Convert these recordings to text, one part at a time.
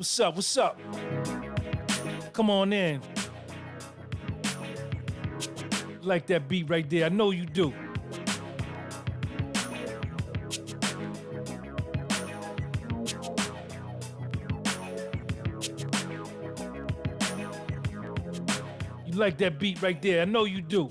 What's up? What's up? Come on in. Like that beat right there. I know you do. You like that beat right there. I know you do.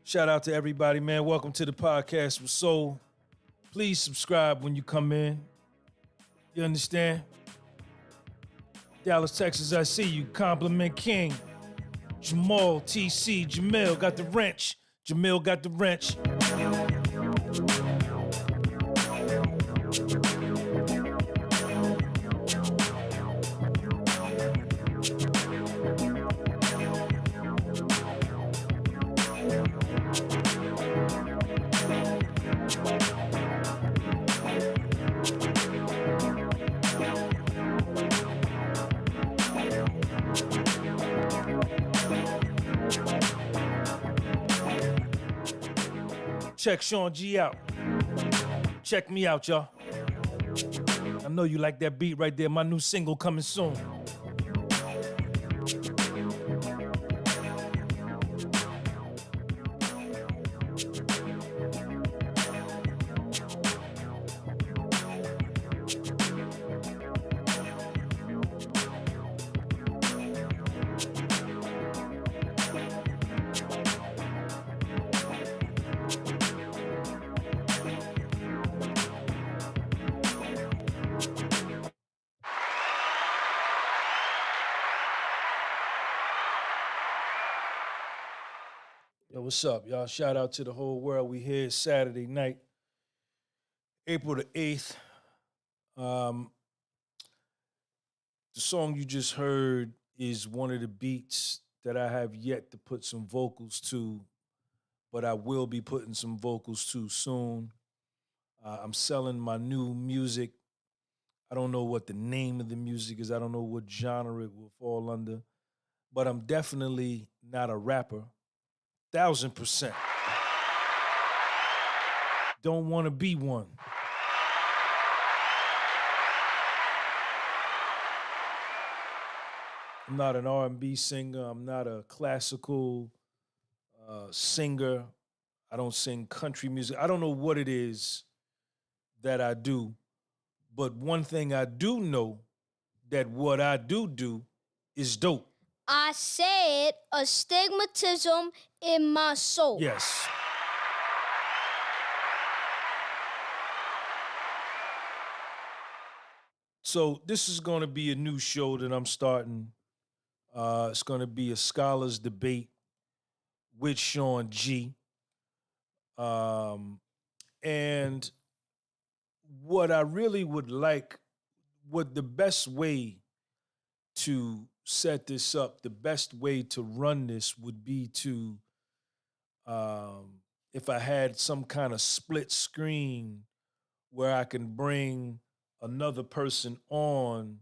Shout out to everybody, man. Welcome to the podcast with Soul. Please subscribe when you come in. You understand? Dallas, Texas, I see you. Compliment King. Jamal, TC, Jamil got the wrench. Jamil got the wrench. Check Sean G out. Check me out, y'all. I know you like that beat right there. My new single coming soon. Yo, what's up, y'all? Shout out to the whole world. We here Saturday night, April the 8th. The song you just heard is one of the beats that I have yet to put some vocals to, but I will be putting some vocals to soon. I'm selling my new music. I don't know what the name of the music is. I don't know what genre it will fall under, but I'm definitely not a rapper. 1,000%. Don't want to be one. I'm not an R&B singer. I'm not a classical singer. I don't sing country music. I don't know what it is that I do, but one thing I do know, that what I do is dope. I said astigmatism in my soul. Yes. So this is going to be a new show that I'm starting. It's going to be a scholars debate with Sean G. And what I really would like, what the best way to set this up, the best way to run this would be to, if I had some kind of split screen where I can bring another person on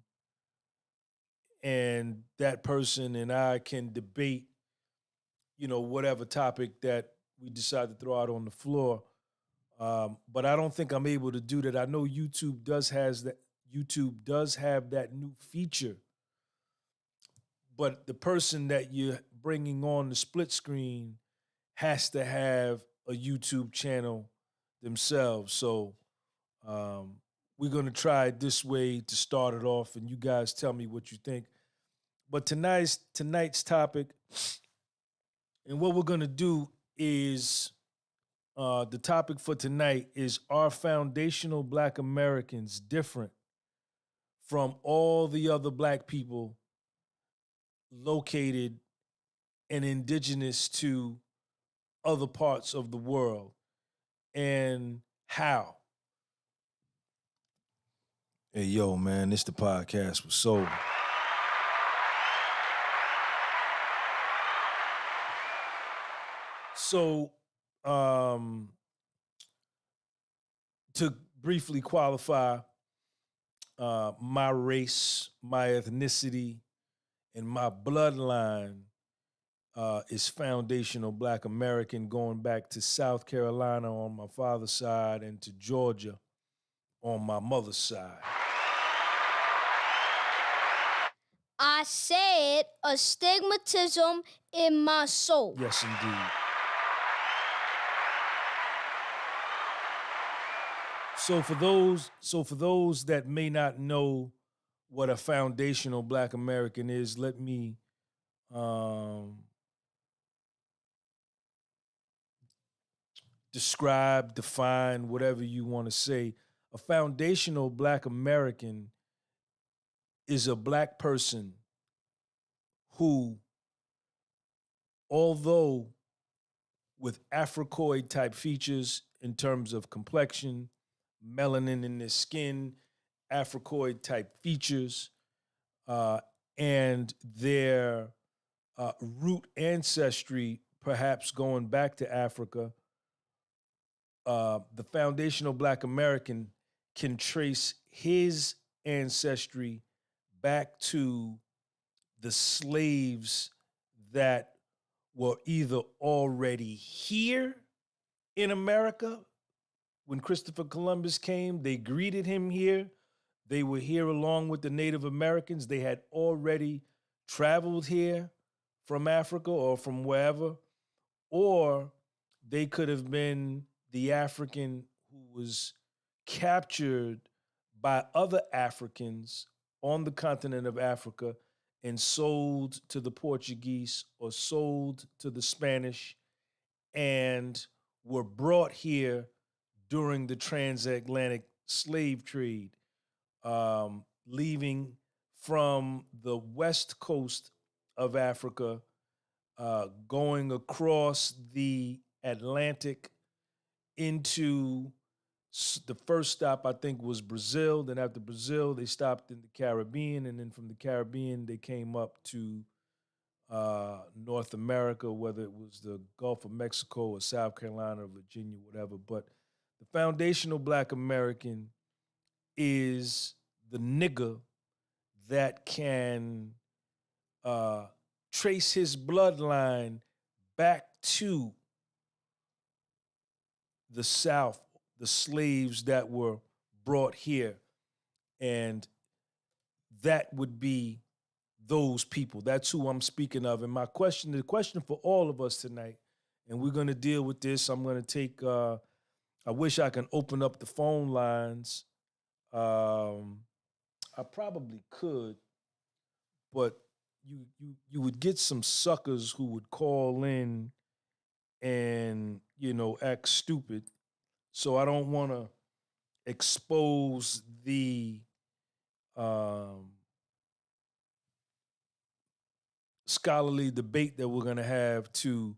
and that person and I can debate, whatever topic that we decide to throw out on the floor. But I don't think I'm able to do that. I know YouTube does have that new feature, but the person that you're bringing on the split screen has to have a YouTube channel themselves. So we're going to try it this way to start it off, and you guys tell me what you think. But tonight's topic, and what we're going to do is, the topic for tonight is, are foundational Black Americans different from all the other Black people located and indigenous to other parts of the world, and how? Hey, yo, man, this the podcast with Soul. So, to briefly qualify my race, my ethnicity, and my bloodline is foundational Black American, going back to South Carolina on my father's side and to Georgia on my mother's side. I said astigmatism in my soul. Yes, indeed. So for those that may not know what a foundational Black American is, let me describe, define, whatever you want to say. A foundational Black American is a Black person who, although with Africoid type features in terms of complexion, melanin in their skin, Africoid type features, and their root ancestry, perhaps going back to Africa, the foundational Black American can trace his ancestry back to the slaves that were either already here in America when Christopher Columbus came. They greeted him here. They were here along with the Native Americans. They had already traveled here from Africa or from wherever, or they could have been the African who was captured by other Africans on the continent of Africa and sold to the Portuguese or sold to the Spanish and were brought here during the transatlantic slave trade, leaving from the west coast of Africa, going across the Atlantic into the first stop, I think, was Brazil. Then after Brazil, they stopped in the Caribbean. And then from the Caribbean, they came up to North America, whether it was the Gulf of Mexico or South Carolina or Virginia, whatever. But the foundational Black American is the nigger that can trace his bloodline back to the South, the slaves that were brought here. And that would be those people. That's who I'm speaking of. And the question for all of us tonight, and we're going to deal with this. I'm going to take, I wish I can open up the phone lines. I probably could, but you would get some suckers who would call in and, act stupid. So I don't want to expose the scholarly debate that we're going to have to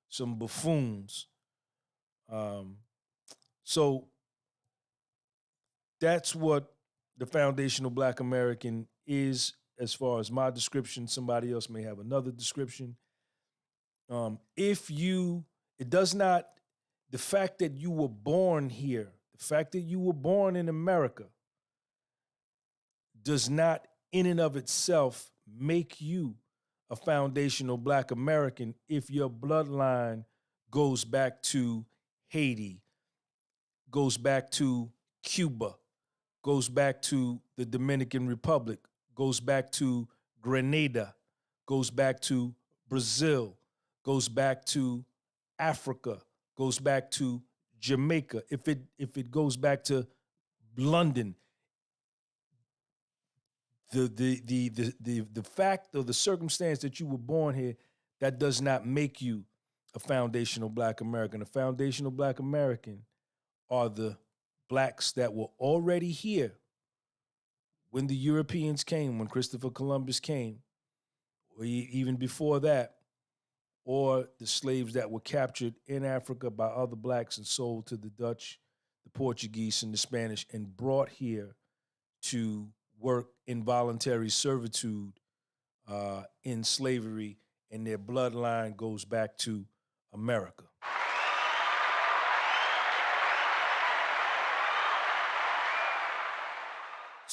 some buffoons. So that's what the foundational Black American is, as far as my description. Somebody else may have another description. It does not, the fact that you were born here, the fact that you were born in America does not in and of itself make you a foundational Black American if your bloodline goes back to Haiti, goes back to Cuba, goes back to the Dominican Republic, goes back to Grenada, goes back to Brazil, goes back to Africa, goes back to Jamaica. If it goes back to London, the fact or the circumstance that you were born here, that does not make you a foundational Black American. A foundational Black American are the Blacks that were already here when the Europeans came, when Christopher Columbus came, or even before that, or the slaves that were captured in Africa by other Blacks and sold to the Dutch, the Portuguese, and the Spanish, and brought here to work involuntary servitude in slavery, and their bloodline goes back to America.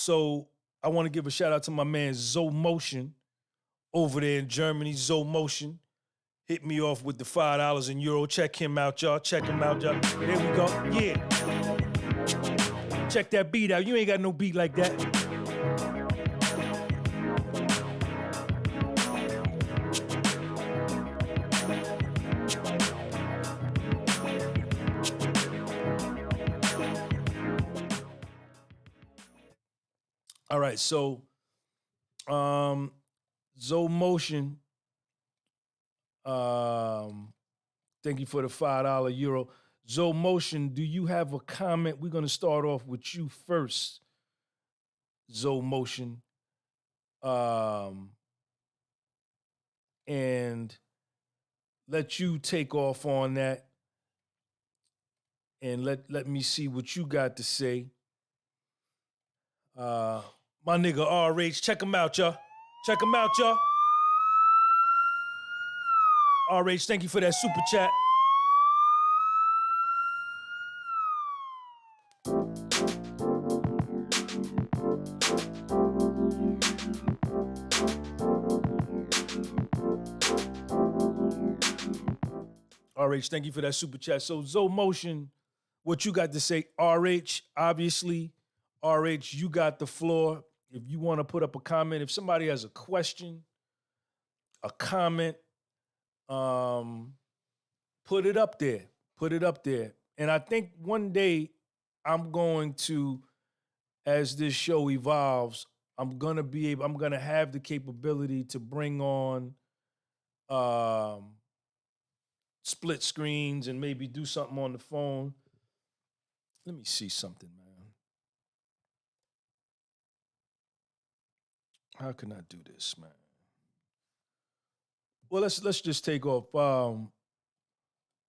So I want to give a shout out to my man Zo Motion over there in Germany. Zo Motion hit me off with the $5 in euro. Check him out, y'all. Check him out, y'all. There we go. Yeah. Check that beat out. You ain't got no beat like that. All right, so Zo Motion, thank you for the $5 euro. Zo Motion, do you have a comment? We're gonna start off with you first, Zo Motion. And let you take off on that. And let me see what you got to say. My nigga RH, check him out, y'all. Check him out, y'all. RH, thank you for that super chat. RH, thank you for that super chat. So Zo Motion, what you got to say? RH, obviously, RH, you got the floor. If you want to put up a comment, if somebody has a question, a comment, put it up there. Put it up there. And I think one day I'm going to, as this show evolves, I'm gonna have the capability to bring on split screens and maybe do something on the phone. Let me see something, man. How can I do this, man? Well, let's just take off. Let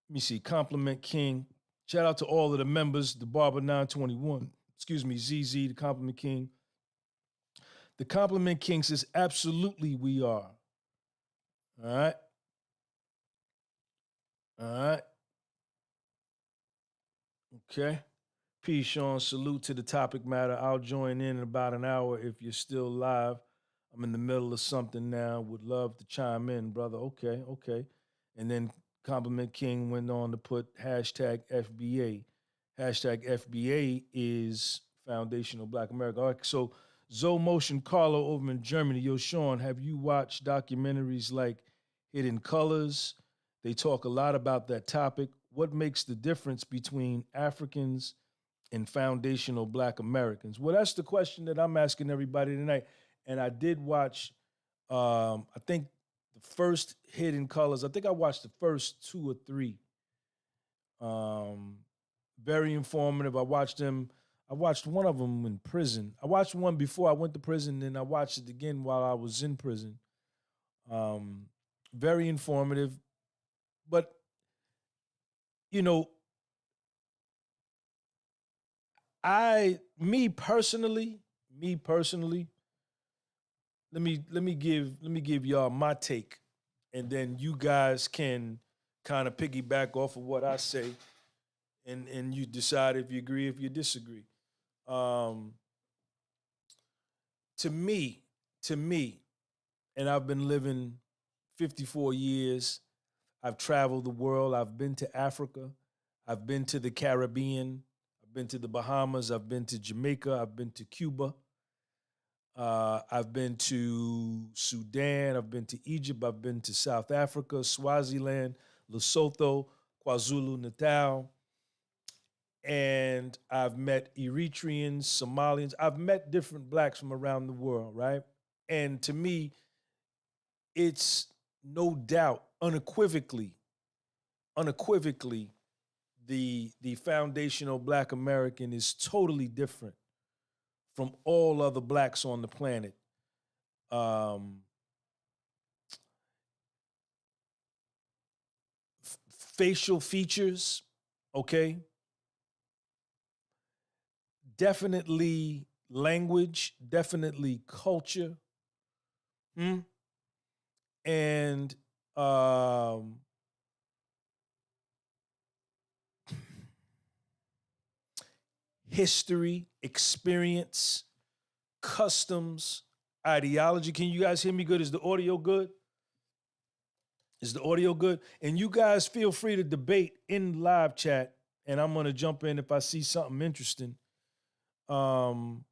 me see. Compliment King. Shout out to all of the members. The Barber 921. Excuse me, ZZ, the Compliment King. The Compliment King says, absolutely we are. All right. All right. Okay. Peace, Sean. Salute to the topic matter. I'll join in about an hour if you're still live. I'm in the middle of something now. Would love to chime in, brother. Okay, okay. And then Compliment King went on to put hashtag FBA. Hashtag FBA is Foundational Black America. All right, so Zo Motion Carlo over in Germany. Yo, Sean, have you watched documentaries like Hidden Colors? They talk a lot about that topic. What makes the difference between Africans and foundational Black Americans? Well, that's the question that I'm asking everybody tonight. And I did watch, I think the first Hidden Colors. I think I watched the first 2 or 3. Very informative. I watched one of them in prison. I watched one before I went to prison, and I watched it again while I was in prison. Very informative. But, you know, me personally, let me give y'all my take, and then you guys can kind of piggyback off of what I say, and you decide if you agree, if you disagree. To me, and I've been living 54 years. I've traveled the world. I've been to Africa. I've been to the Caribbean. I've been to the Bahamas. I've been to Jamaica. I've been to Cuba. I've been to Sudan. I've been to Egypt. I've been to South Africa, Swaziland, Lesotho, KwaZulu-Natal. And I've met Eritreans, Somalians. I've met different Blacks from around the world, right? And to me, it's no doubt, unequivocally, the foundational Black American is totally different from all other Blacks on the planet. Facial features, okay? Definitely language, definitely culture. And history, experience, customs, ideology. Can you guys hear me good? Is the audio good? Is the audio good? And you guys feel free to debate in live chat, and I'm gonna jump in if I see something interesting. And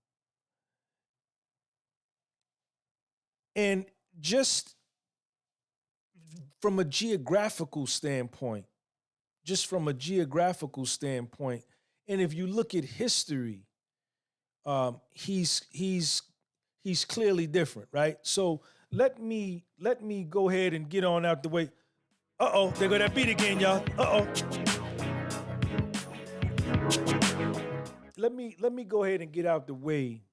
just from a geographical standpoint, and if you look at history, he's clearly different, right? So let me go ahead and get on out the way. Uh-oh, there go that beat again, y'all. Uh-oh. Let me go ahead and get out the way.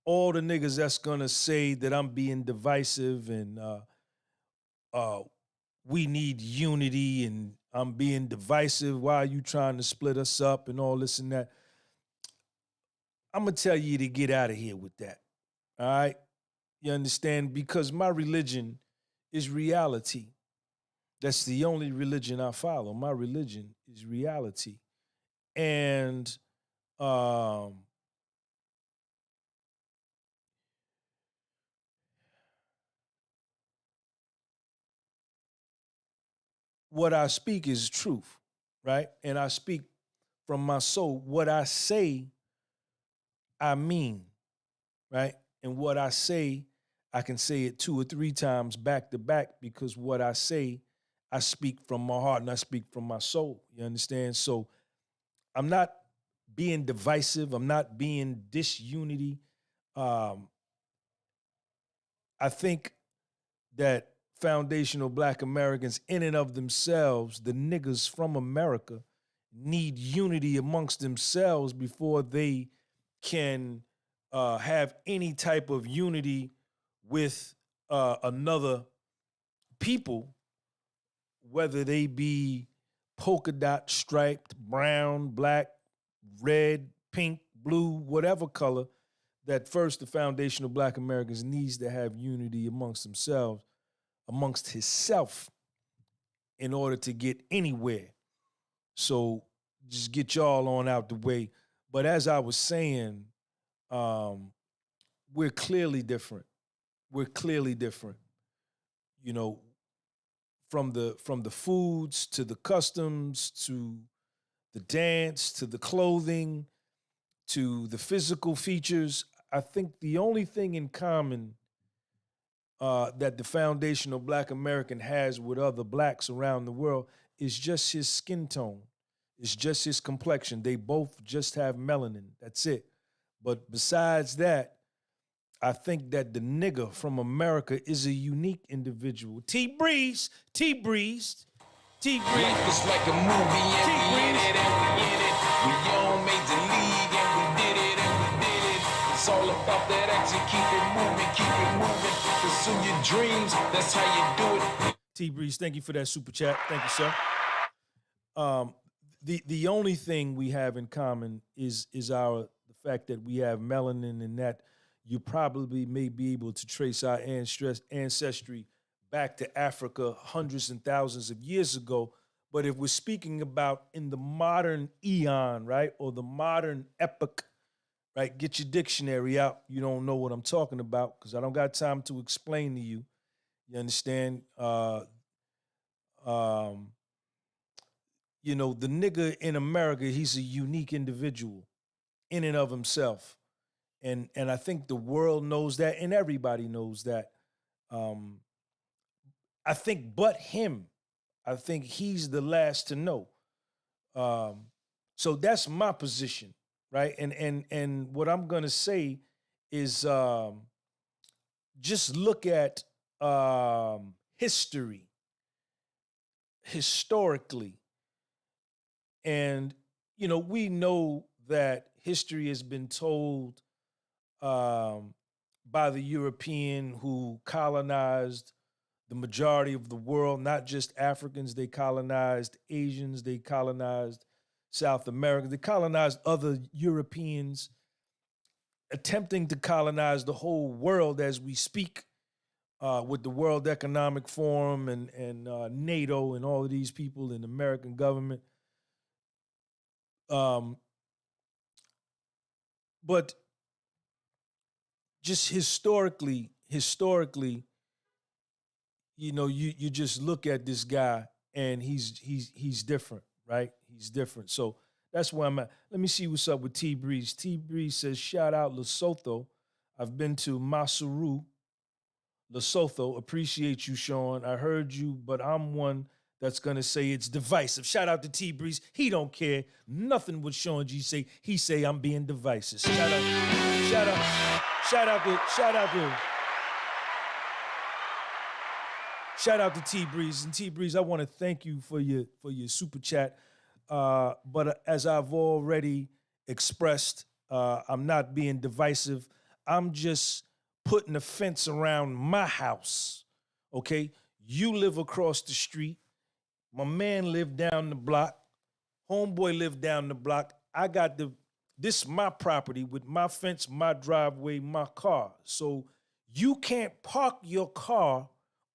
All the niggas that's gonna say that I'm being divisive and we need unity and I'm being divisive. Why are you trying to split us up and all this and that? I'm gonna tell you to get out of here with that. All right? You understand? Because my religion is reality. That's the only religion I follow. My religion is reality. And what I speak is truth, right? And I speak from my soul. What I say, I mean, right? And what I say, I can say it 2 or 3 times back to back because what I say, I speak from my heart and I speak from my soul. You understand? So I'm not being divisive. I'm not being disunity. I think that foundational Black Americans in and of themselves, the niggas from America, need unity amongst themselves before they can have any type of unity with another people, whether they be polka dot striped, brown, black, red, pink, blue, whatever color. That first, the foundational Black Americans needs to have unity amongst themselves, amongst himself, in order to get anywhere. So just get y'all on out the way. But as I was saying, we're clearly different. We're clearly different. You know, from the foods to the customs to the dance to the clothing to the physical features. I think the only thing in common that the foundational Black American has with other blacks around the world is just his skin tone. It's just his complexion. They both just have melanin. That's it. But besides that, I think that the nigga from America is a unique individual. T-Breeze. Life is like a movie and we in it and we in it. We on major league and we did it and we did it. It's all about that action. Keep it moving. Pursue your dreams. That's how you do it. T-Breeze, thank you for that super chat. Thank you, sir. The only thing we have in common is the fact that we have melanin, and that you probably may be able to trace our ancestry back to Africa hundreds and thousands of years ago. But if we're speaking about in the modern eon, right, or the modern epoch, right, get your dictionary out. You don't know what I'm talking about because I don't got time to explain to you. You understand? You know, the nigga in America, he's a unique individual in and of himself. And I think the world knows that, and everybody knows that. I think but him. I think he's the last to know. So that's my position, right? And what I'm gonna say is just look at history, historically. And, you know, we know that history has been told by the European who colonized the majority of the world, not just Africans. They colonized Asians, they colonized South America, they colonized other Europeans, attempting to colonize the whole world as we speak with the World Economic Forum and NATO and all of these people in the American government. But just historically, you just look at this guy and he's different, right? He's different. So that's where I'm at. Let me see what's up with T Breeze. T Breeze says, shout out Lesotho. I've been to Maseru, Lesotho. Appreciate you, Sean. I heard you, but I'm one that's gonna say it's divisive. Shout out to T Breeze. He don't care nothing what Sean G say. He say I'm being divisive. Shout out to T Breeze. And T Breeze, I want to thank you for your super chat. But as I've already expressed, I'm not being divisive. I'm just putting a fence around my house. Okay? You live across the street. My man lived down the block. Homeboy lived down the block. I got this my property with my fence, my driveway, my car. So you can't park your car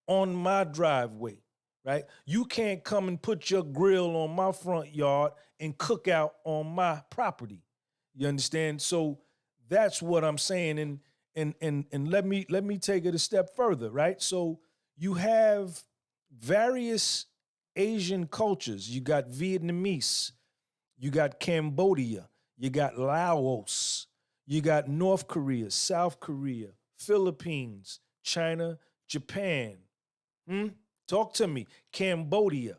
on my driveway, right? You can't come and put your grill on my front yard and cook out on my property. You understand? So that's what I'm saying. And let me take it a step further, right? So you have various Asian cultures. You got Vietnamese, you got Cambodia, you got Laos, you got North Korea, South Korea, Philippines, China, Japan. Talk to me. Cambodia,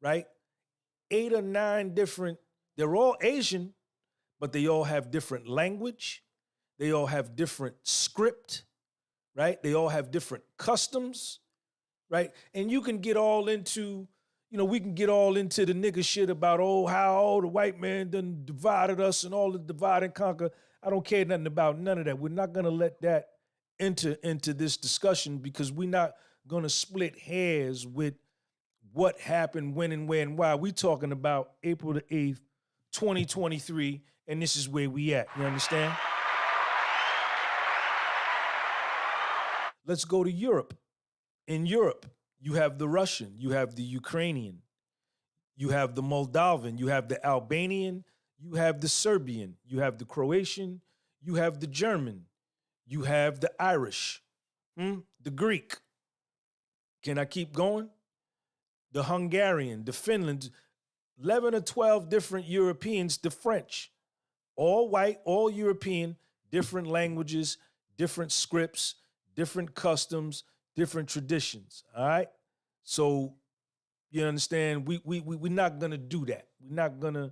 right? 8 or 9 different, they're all Asian, but they all have different language. They all have different script, right? They all have different customs, right? And you can get all into, we can get all into the nigga shit about, how the white man done divided us and all the divide and conquer. I don't care nothing about none of that. We're not gonna let that enter into this discussion because we're not gonna split hairs with what happened, when and where and why. We talking about April the 8th, 2023, and this is where we at. You understand? Let's go to Europe. In Europe, you have the Russian, you have the Ukrainian, you have the Moldovan, you have the Albanian, you have the Serbian, you have the Croatian, you have the German, you have the Irish, the Greek. Can I keep going? The Hungarian, the Finland, 11 or 12 different Europeans, the French, all white, all European, different languages, different scripts, different customs, different traditions, all right? So you understand, we're not gonna do that. We're not gonna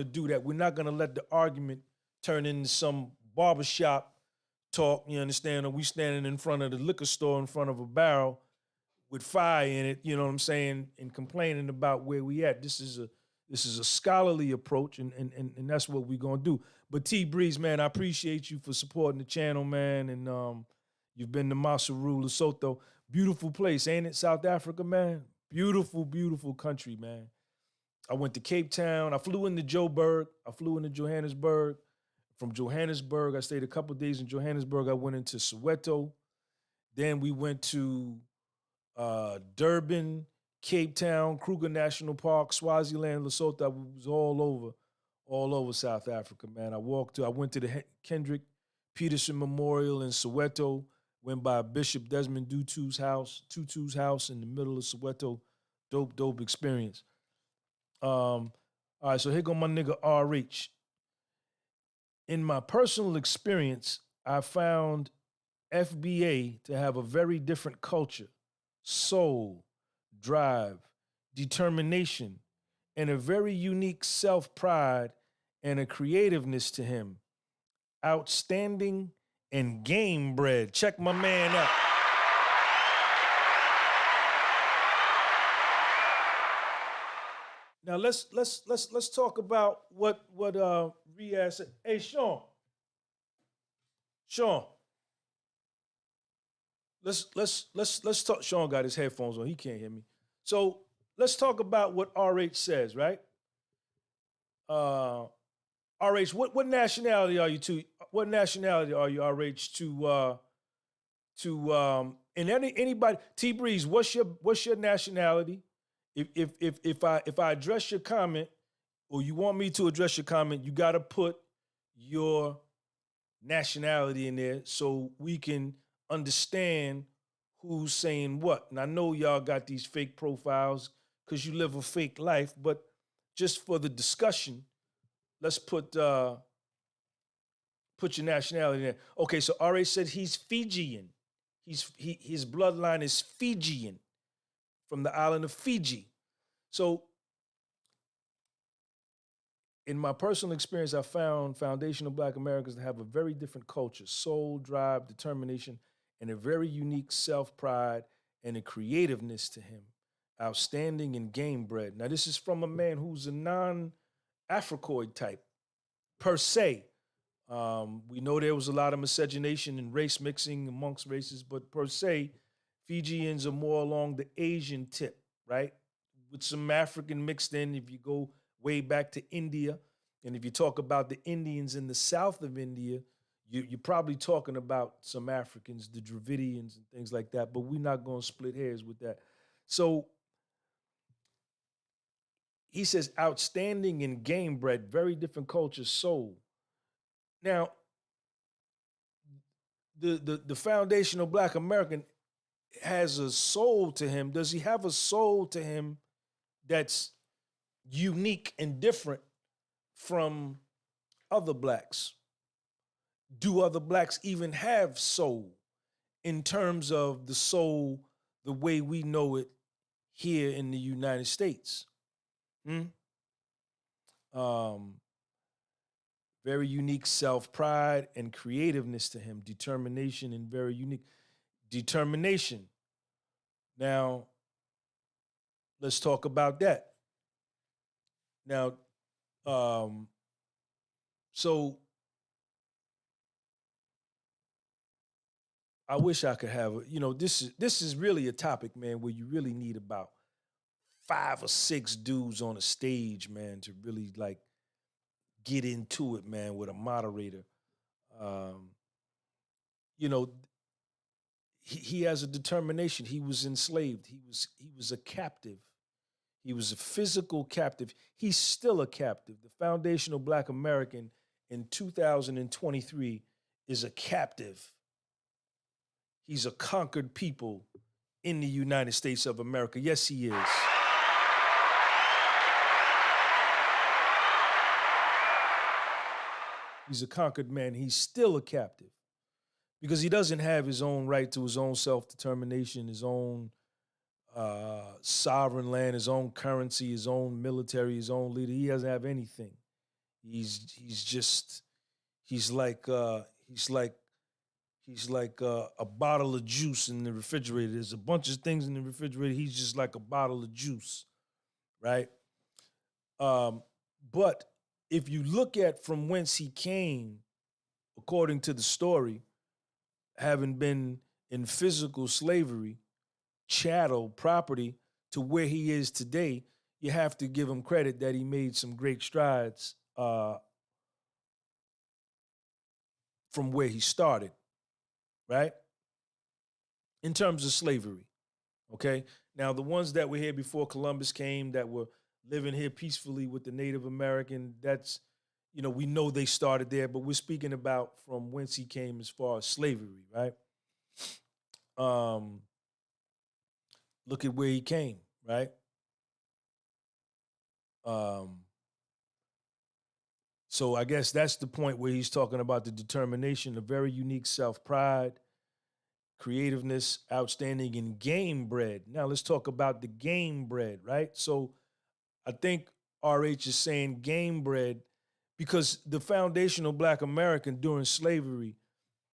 do that. We're not gonna let the argument turn into some barbershop talk, you understand, or we standing in front of the liquor store in front of a barrel with fire in it, you know what I'm saying, and complaining about where we at. This is a scholarly approach, and that's what we're gonna do. But T Breeze, man, I appreciate you for supporting the channel, man, and you've been to Maseru, Lesotho. Beautiful place, ain't it? South Africa, man. Beautiful, beautiful country, man. I went to Cape Town. I flew into Joburg. I flew into Johannesburg. From Johannesburg, I stayed a couple of days in Johannesburg. I went into Soweto. Then we went to Durban, Cape Town, Kruger National Park, Swaziland, Lesotho. I was all over South Africa, man. I went to the Kendrick Peterson Memorial in Soweto, went by Bishop Desmond Tutu's house in the middle of Soweto. Dope experience. All right, so here go my nigga RH. In my personal experience, I found FBA to have a very different culture, soul, drive, determination, and a very unique self-pride and a creativeness to him. Outstanding and game bred. Check my man out. Now let's talk about what Riaz said. Hey, Sean. Let's talk. Sean got his headphones on. He can't hear me. So let's talk about what RH says, right? RH, what nationality are you to? What nationality are you, RH, and anybody? T Breeze, what's your nationality? If I address your comment, or you want me to address your comment, you got to put your nationality in there so we can understand who's saying what. And I know y'all got these fake profiles because you live a fake life, but just for the discussion, let's put your nationality in there. Okay, so R.A. said he's Fijian. His bloodline is Fijian from the island of Fiji. So in my personal experience, I found foundational Black Americans to have a very different culture, soul, drive, determination, and a very unique self-pride and a creativeness to him. Outstanding and game bred. Now, this is from a man who's a non-Africoid type, per se. We know there was a lot of miscegenation and race mixing amongst races, but per se, Fijians are more along the Asian tip, right? With some African mixed in. If you go way back to India, and if you talk about the Indians in the south of India, you're probably talking about some Africans, the Dravidians and things like that, but we're not going to split hairs with that. So he says, outstanding and game bred, very different culture, soul. Now, the foundational Black American has a soul to him. Does he have a soul to him that's unique and different from other Blacks? Do other Blacks even have soul in terms of the soul the way we know it here in the United States? Very unique self-pride and creativeness to him, determination and very unique determination. Now, let's talk about that. Now, so I wish I could have, this is really a topic, man, where you really need about 5 or 6 dudes on a stage, man, to really like get into it, man, with a moderator. He has a determination. He was enslaved. He was a captive. He was a physical captive. He's still a captive. The foundational Black American in 2023 is a captive. He's a conquered people in the United States of America. Yes, he is. He's a conquered man. He's still a captive because he doesn't have his own right to his own self-determination, his own sovereign land, his own currency, his own military, his own leader. He doesn't have anything. He's like a bottle of juice in the refrigerator. There's a bunch of things in the refrigerator. He's just like a bottle of juice, right? But if you look at from whence he came, according to the story, having been in physical slavery, chattel, property, to where he is today, you have to give him credit that he made some great strides from where he started, right? In terms of slavery, okay? Now, the ones that were here before Columbus came, that were living here peacefully with the Native American, that's, we know they started there, but we're speaking about from whence he came as far as slavery, right? Look at where he came, right? So I guess that's the point where he's talking about the determination, a very unique self-pride, creativeness, outstanding, and game bred. Now let's talk about the game bred, right? So I think RH is saying game bred because the foundational Black American during slavery,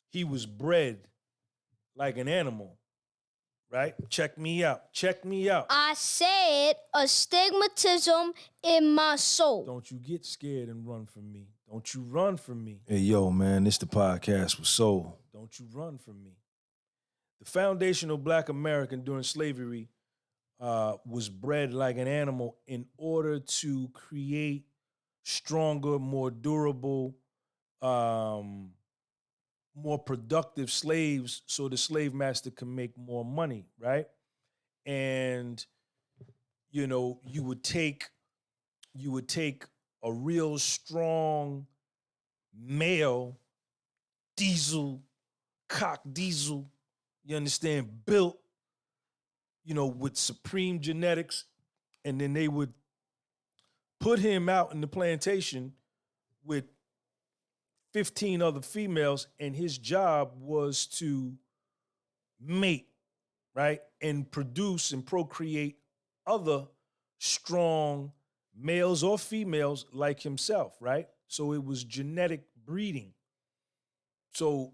he was bred like an animal, right? Check me out. Check me out. I said astigmatism in my soul. Don't you get scared and run from me. Don't you run from me. Hey, yo, man, this the podcast with soul. Don't you run from me. The foundational Black American during slavery was bred like an animal in order to create stronger, more durable, more productive slaves so the slave master can make more money, right? And, you would take a real strong male, diesel, cock diesel, you understand, built, with supreme genetics. And then they would put him out in the plantation with 15 other females, and his job was to mate, right? And produce and procreate other strong males or females like himself, right? So it was genetic breeding. So,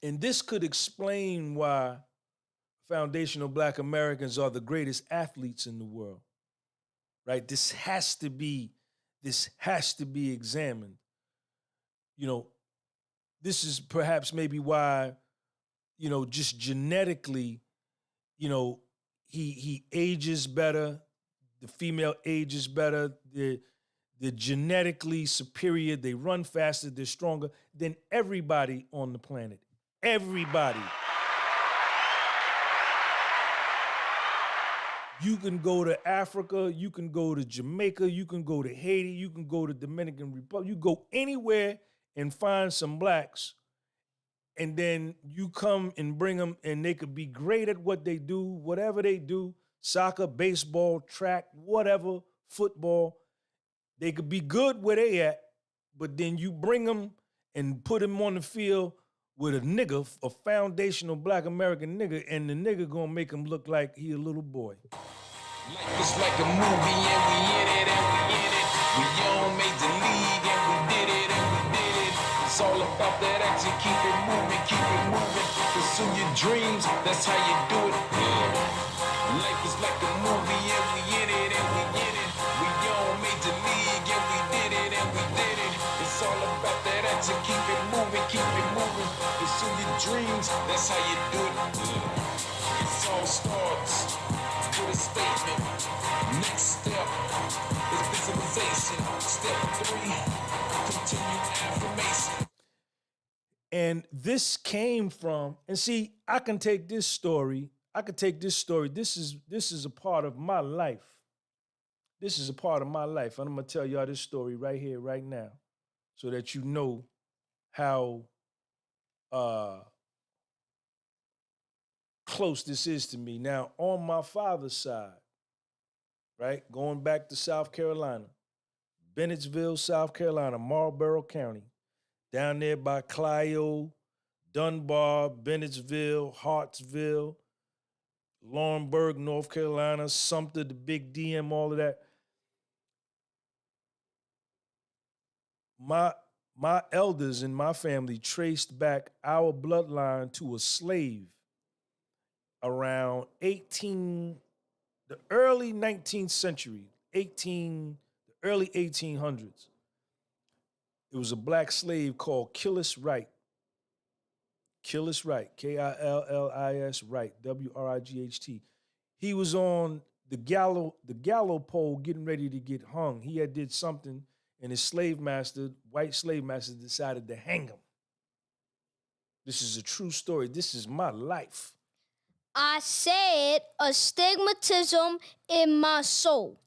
and this could explain why foundational Black Americans are the greatest athletes in the world, right? This has to be examined. This is perhaps maybe why, just genetically, he ages better, the female ages better, they're genetically superior, they run faster, they're stronger than everybody on the planet. Everybody. You can go to Africa, you can go to Jamaica, you can go to Haiti, you can go to Dominican Republic, you go anywhere and find some blacks, and then you come and bring them, and they could be great at what they do, whatever they do, soccer, baseball, track, whatever, football. They could be good where they at, but then you bring them and put them on the field with a nigga, a foundational Black American nigga, and the nigga gonna make him look like he a little boy. Life is like a movie and we in it and we in it. We all made the league and we did it and we did it. It's all about that action, keep it moving, pursue your dreams, that's how you do it. Yeah. Life is like a movie and we in it and we in it. We all made the league and we did it and we did it. It's all about that action, keep it moving, pursue your dreams, that's how you do it. Yeah. It all starts with a statement. Next step is visualization. Step 3, continue affirmation. And this came from, and see, I can take this story. This is a part of my life. This is a part of my life. And I'm gonna tell y'all this story right here, right now, so that you know how close this is to me. Now, on my father's side, right, going back to South Carolina, Bennettsville, South Carolina, Marlborough County, down there by Clio, Dunbar, Bennettsville, Hartsville, Laurinburg, North Carolina, Sumter, the Big DM, all of that. My elders in my family traced back our bloodline to a slave around the early 19th century, the early 1800s. It was a black slave called Killis Wright. Killis Wright, Killis Wright, Wright. He was on the gallows pole getting ready to get hung. He had did something, and his white slave master, decided to hang him. This is a true story. This is my life. I said astigmatism in my soul.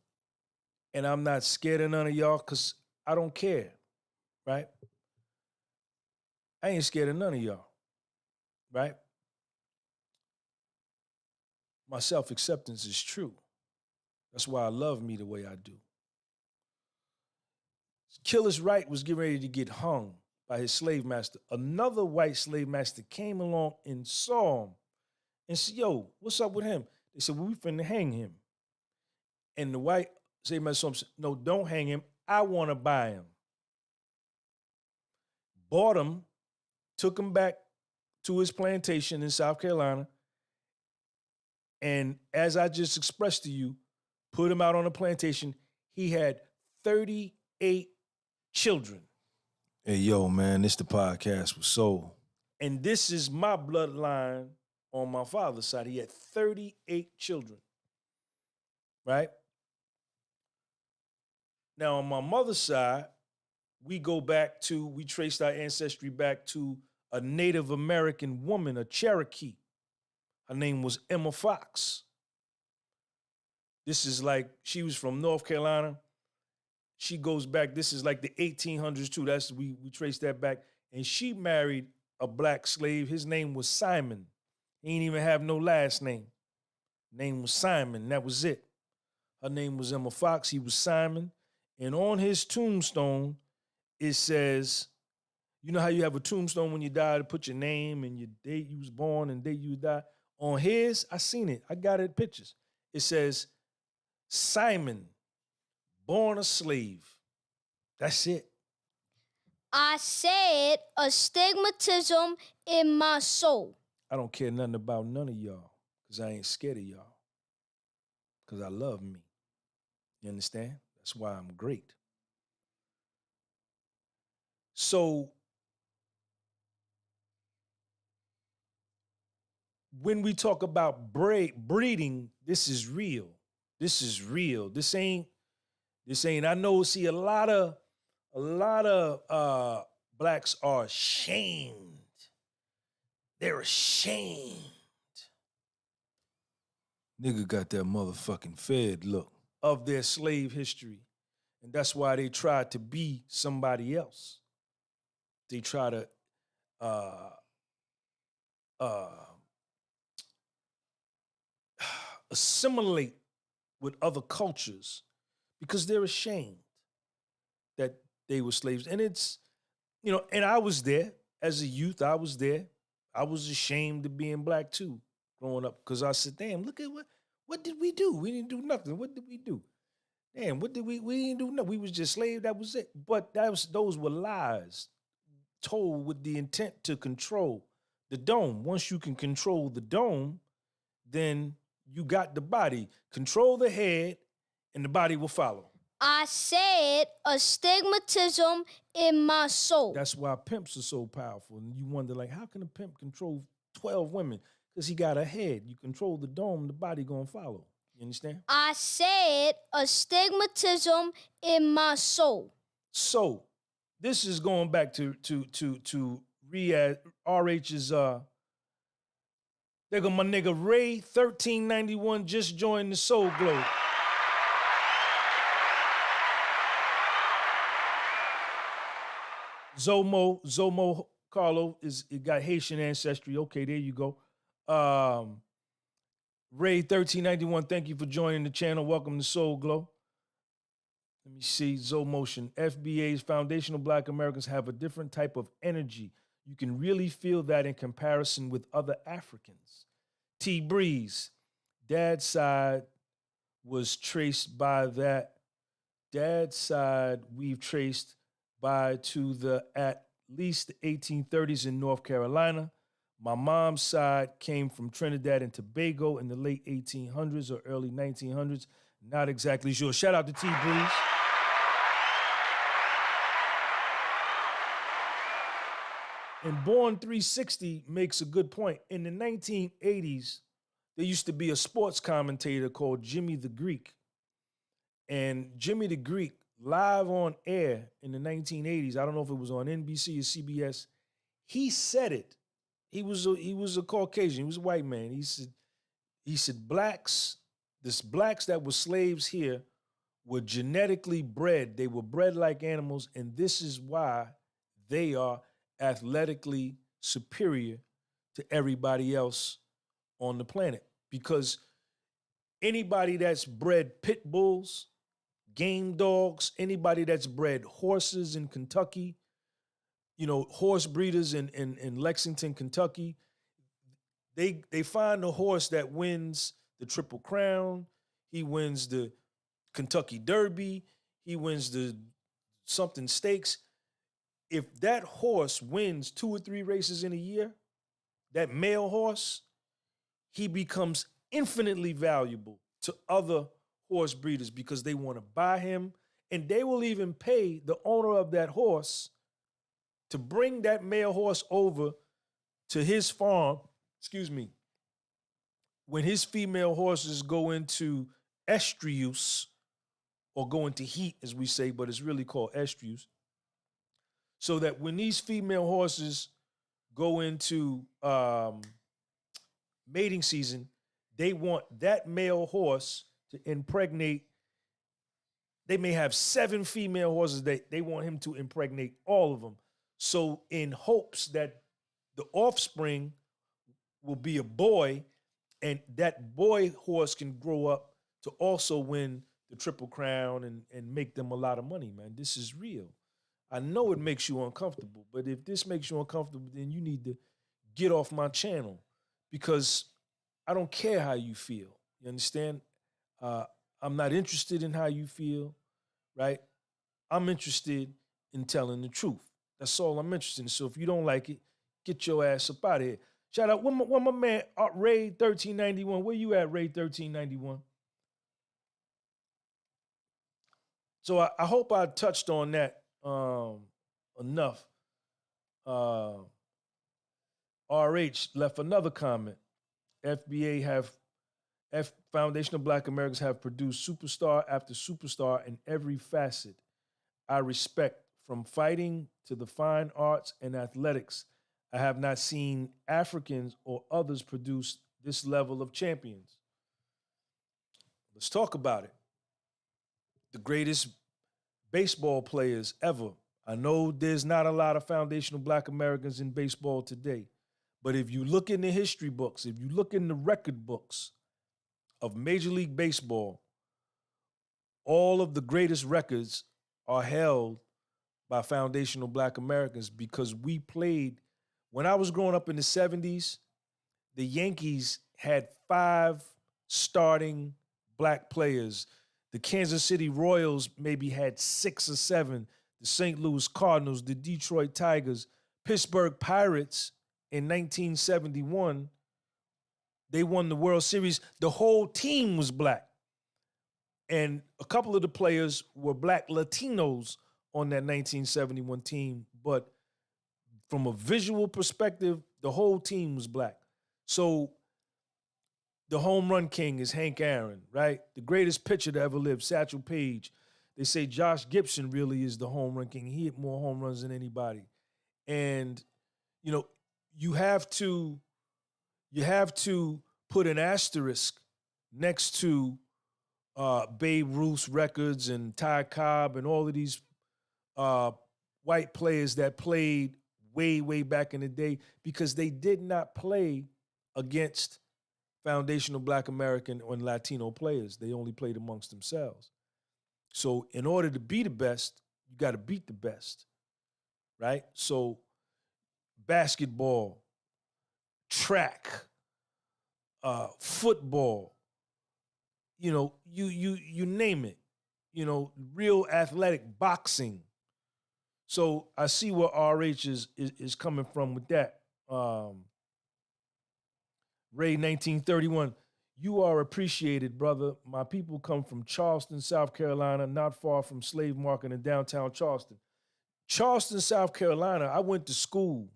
And I'm not scared of none of y'all because I don't care, right? I ain't scared of none of y'all, right? My self-acceptance is true. That's why I love me the way I do. Killis Wright was getting ready to get hung by his slave master. Another white slave master came along and saw him and said, yo, what's up with him? They said, well, we finna hang him. And the white slave master said, no, don't hang him. I want to buy him. Bought him, took him back to his plantation in South Carolina, and as I just expressed to you, put him out on a plantation. He had 38 children. Hey, yo, man, this the podcast with Soul. And this is my bloodline on my father's side. He had 38 children, right? Now, on my mother's side, we traced our ancestry back to a Native American woman, a Cherokee. Her name was Emma Fox. This is like, she was from North Carolina. she goes back. This is like the 1800s too. That's we trace that back. And she married a black slave. His name was Simon. He didn't even have no last name. Name was Simon. That was it. Her name was Emma Fox. He was Simon. And on his tombstone, it says, you know how you have a tombstone when you die to put your name and your date you was born and date you died? On his, I seen it. I got it pictures. It says, Simon, born a slave. That's it. I said astigmatism in my soul. I don't care nothing about none of y'all because I ain't scared of y'all because I love me. You understand? That's why I'm great. So when we talk about breeding, this is real. This is real. This ain't, I know, see, a lot of blacks are ashamed. They're ashamed. Nigga got that motherfucking fed look of their slave history. And that's why they try to be somebody else. They try to assimilate with other cultures because they're ashamed that they were slaves. And it's, you know, and I was there as a youth. I was there. I was ashamed of being black too, growing up, because I said, damn, look at what did we do? We didn't do nothing. What did we do? Damn, what did we didn't do nothing. We was just slaves, that was it. But those were lies told with the intent to control the dome. Once you can control the dome, then you got the body. Control the head and the body will follow. I said astigmatism in my soul. That's why pimps are so powerful. And you wonder, like, how can a pimp control 12 women? Because he got a head. You control the dome, the body gonna follow. You understand? I said astigmatism in my soul. So this is going back to RH's there go my nigga Ray 1391 just joined the Soul Globe. Zomo Carlo it got Haitian ancestry. Okay, there you go. Ray 1391, thank you for joining the channel. Welcome to Soul Glow. Let me see. Zomotion. FBA's foundational Black Americans have a different type of energy. You can really feel that in comparison with other Africans. T Breeze. Dad's side was traced by that. Dad's side we've traced by to the at least the 1830s in North Carolina. My mom's side came from Trinidad and Tobago in the late 1800s or early 1900s. Not exactly sure. Shout out to T Breeze. And Born 360 makes a good point. In the 1980s, there used to be a sports commentator called Jimmy the Greek. And Jimmy the Greek, live on air in the 1980s, I don't know if it was on NBC or CBS, he said it. He was a Caucasian, he was a white man. He said blacks that were slaves here were genetically bred. They were bred like animals, and this is why they are athletically superior to everybody else on the planet. Because anybody that's bred pit bulls, game dogs, anybody that's bred horses in Kentucky, you know, horse breeders in Lexington, Kentucky, they find a horse that wins the Triple Crown, he wins the Kentucky Derby, he wins the something stakes. If that horse wins 2 or 3 races in a year, that male horse, he becomes infinitely valuable to other horse breeders because they want to buy him, and they will even pay the owner of that horse to bring that male horse over to his farm, when his female horses go into estrus, or go into heat, as we say, but it's really called estrus, so that when these female horses go into mating season, they want that male horse to impregnate They may have 7 female horses that they want him to impregnate all of them. So in hopes that the offspring will be a boy, and that boy horse can grow up to also win the Triple Crown and make them a lot of money, man. This is real. I know it makes you uncomfortable, but if this makes you uncomfortable, then you need to get off my channel, because I don't care how you feel. You understand? I'm not interested in how you feel, right? I'm interested in telling the truth. That's all I'm interested in. So if you don't like it, get your ass up out of here. Shout out, one my man, Ray 1391. Where you at, Ray 1391? So I hope I touched on that enough. RH left another comment. Foundation of Black Americans have produced superstar after superstar in every facet I respect, from fighting to the fine arts and athletics. I have not seen Africans or others produce this level of champions. Let's talk about it. The greatest baseball players ever. I know there's not a lot of foundational Black Americans in baseball today, but if you look in the history books, if you look in the record books of Major League Baseball, all of the greatest records are held by foundational Black Americans, because we played. When I was growing up in the 70s, the Yankees had 5 starting Black players. The Kansas City Royals maybe had 6 or 7. The St. Louis Cardinals, the Detroit Tigers, Pittsburgh Pirates in 1971, they won the World Series. The whole team was Black. And a couple of the players were Black Latinos on that 1971 team. But from a visual perspective, the whole team was Black. So the home run king is Hank Aaron, right? The greatest pitcher to ever live, Satchel Paige. They say Josh Gibson really is the home run king. He hit more home runs than anybody. And, you know, you have to put an asterisk next to Babe Ruth's records and Ty Cobb and all of these white players that played way, way back in the day, because they did not play against foundational Black American and Latino players. They only played amongst themselves. So in order to be the best, you got to beat the best, right? So basketball, track, football, you know, you name it, you know, real athletic, boxing. So I see where RH is coming from with that. Ray 1931, you are appreciated, brother. My people come from Charleston, South Carolina, not far from Slave Market in downtown Charleston. Charleston, South Carolina, I went to school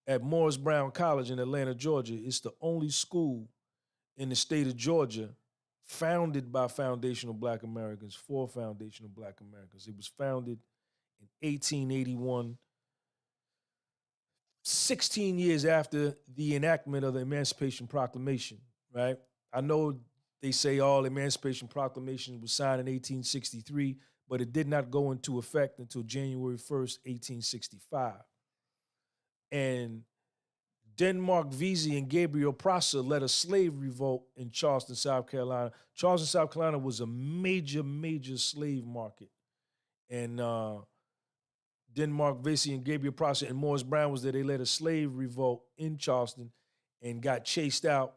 at Morris Brown College in Atlanta, Georgia. It's the only school in the state of Georgia founded by foundational Black Americans, for foundational Black Americans. It was founded in 1881, 16 years after the enactment of the Emancipation Proclamation, right? I know they say all Emancipation Proclamation was signed in 1863, but it did not go into effect until January 1st, 1865. And Denmark Vesey and Gabriel Prosser led a slave revolt in Charleston, South Carolina. Charleston, South Carolina was a major, major slave market. And Denmark Vesey and Gabriel Prosser and Morris Brown was there. They led a slave revolt in Charleston and got chased out.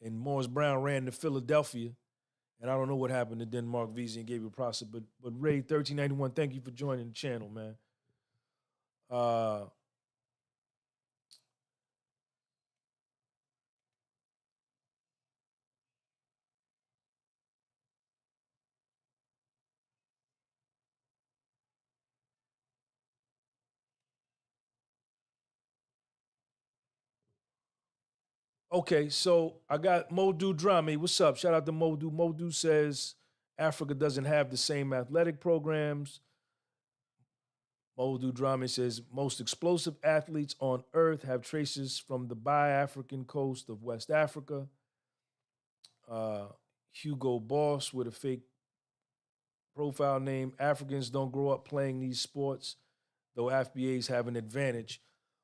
And Morris Brown ran to Philadelphia. And I don't know what happened to Denmark Vesey and Gabriel Prosser, but Ray 1391, thank you for joining the channel, man. Okay, so I got Modu Drame. What's up? Shout out to Modu. Modu says Africa doesn't have the same athletic programs. Modu Drame says most explosive athletes on earth have traces from the bi-African coast of West Africa. Hugo Boss with a fake profile name, Africans don't grow up playing these sports, though FBAs have an advantage.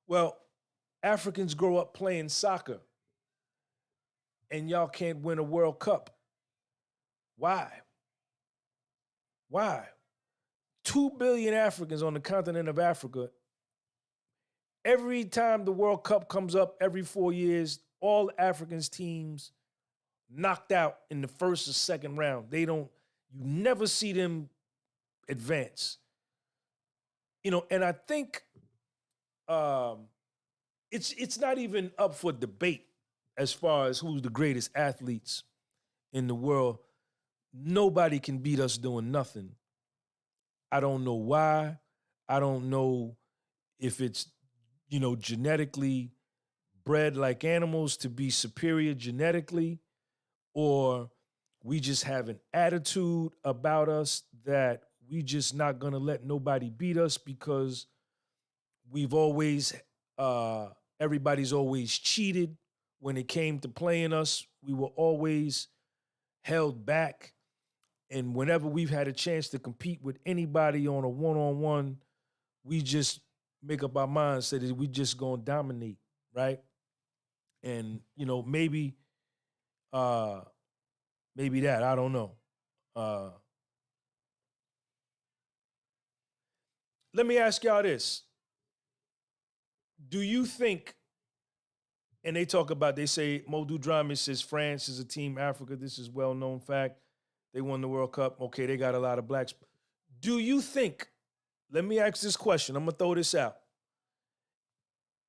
Well, Africans grow up playing soccer, and y'all can't win a World Cup. Why? Why? 2 billion Africans on the continent of Africa. Every time the World Cup comes up every 4 years, all Africans teams knocked out in the first or second round. You never see them advance. And I think it's not even up for debate as far as who's the greatest athletes in the world. Nobody can beat us doing nothing. I don't know why. I don't know if it's, genetically bred like animals to be superior genetically, or we just have an attitude about us that we just not gonna let nobody beat us because we've always, everybody's always cheated when it came to playing us. We were always held back. And whenever we've had a chance to compete with anybody on a one-on-one, we just make up our minds that we just gonna dominate, right? And maybe that, I don't know. Let me ask y'all this. Do you think, and they say Modou Dramé says France is a team Africa, this is well-known fact. They won the World Cup. Okay, they got a lot of blacks. Do you think, let me ask this question, I'm gonna throw this out.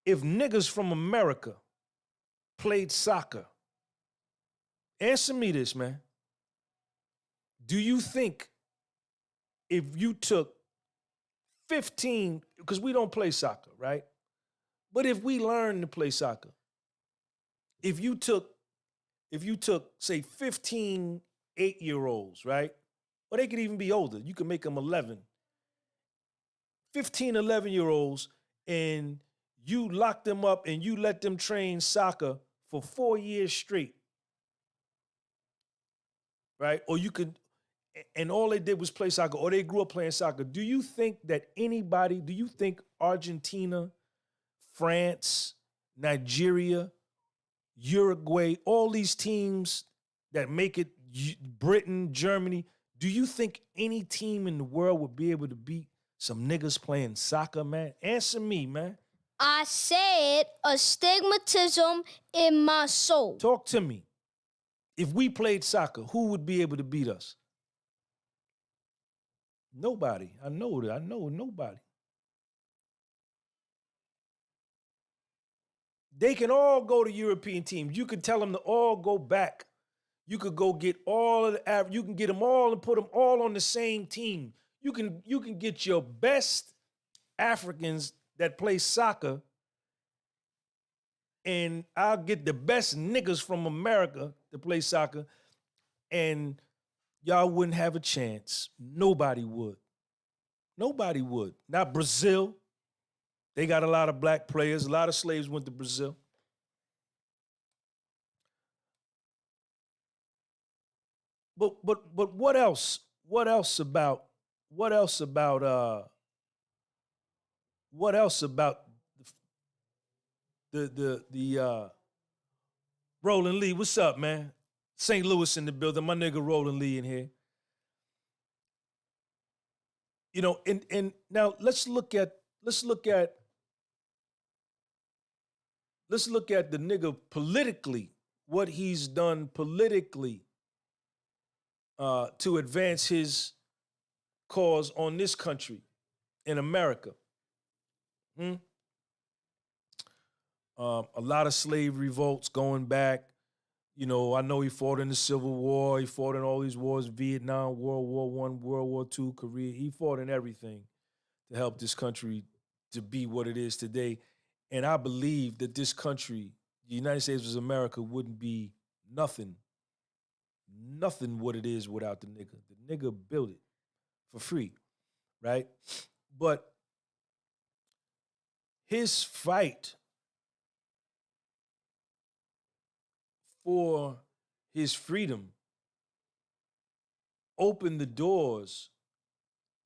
If niggas from America played soccer, answer me this, man. Do you think if you took 15, because we don't play soccer, right? But if we learned to play soccer, if you took, say, 15 8-year-olds, right? Or they could even be older. You could make them 11. 15, 11-year-olds, and you lock them up and you let them train soccer for 4 years straight, right? Or you could, and all they did was play soccer, or they grew up playing soccer. Do you think Argentina, France, Nigeria, Uruguay, all these teams that make it, Britain, Germany, do you think any team in the world would be able to beat some niggas playing soccer, man? Answer me, man. I said astigmatism in my soul. Talk to me. If we played soccer, who would be able to beat us? Nobody. I know that. I know nobody. They can all go to European teams. You could tell them to all go back. You could go get all of the, you can get them all and put them all on the same team. You can get your best Africans that play soccer, and I'll get the best niggas from America to play soccer, and y'all wouldn't have a chance. Nobody would. Nobody would. Not Brazil. They got a lot of black players. A lot of slaves went to Brazil. But what else? What else about the Roland Lee? What's up, man? St. Louis in the building. My nigga Roland Lee in here. And now let's look at the nigga politically, what he's done politically to advance his cause on this country, in America. A lot of slave revolts going back. I know he fought in the Civil War. He fought in all these wars, Vietnam, World War I, World War II, Korea. He fought in everything to help this country to be what it is today. And I believe that this country, the United States of America, wouldn't be nothing what it is without the nigga. The nigga built it for free, right? But his fight for his freedom opened the doors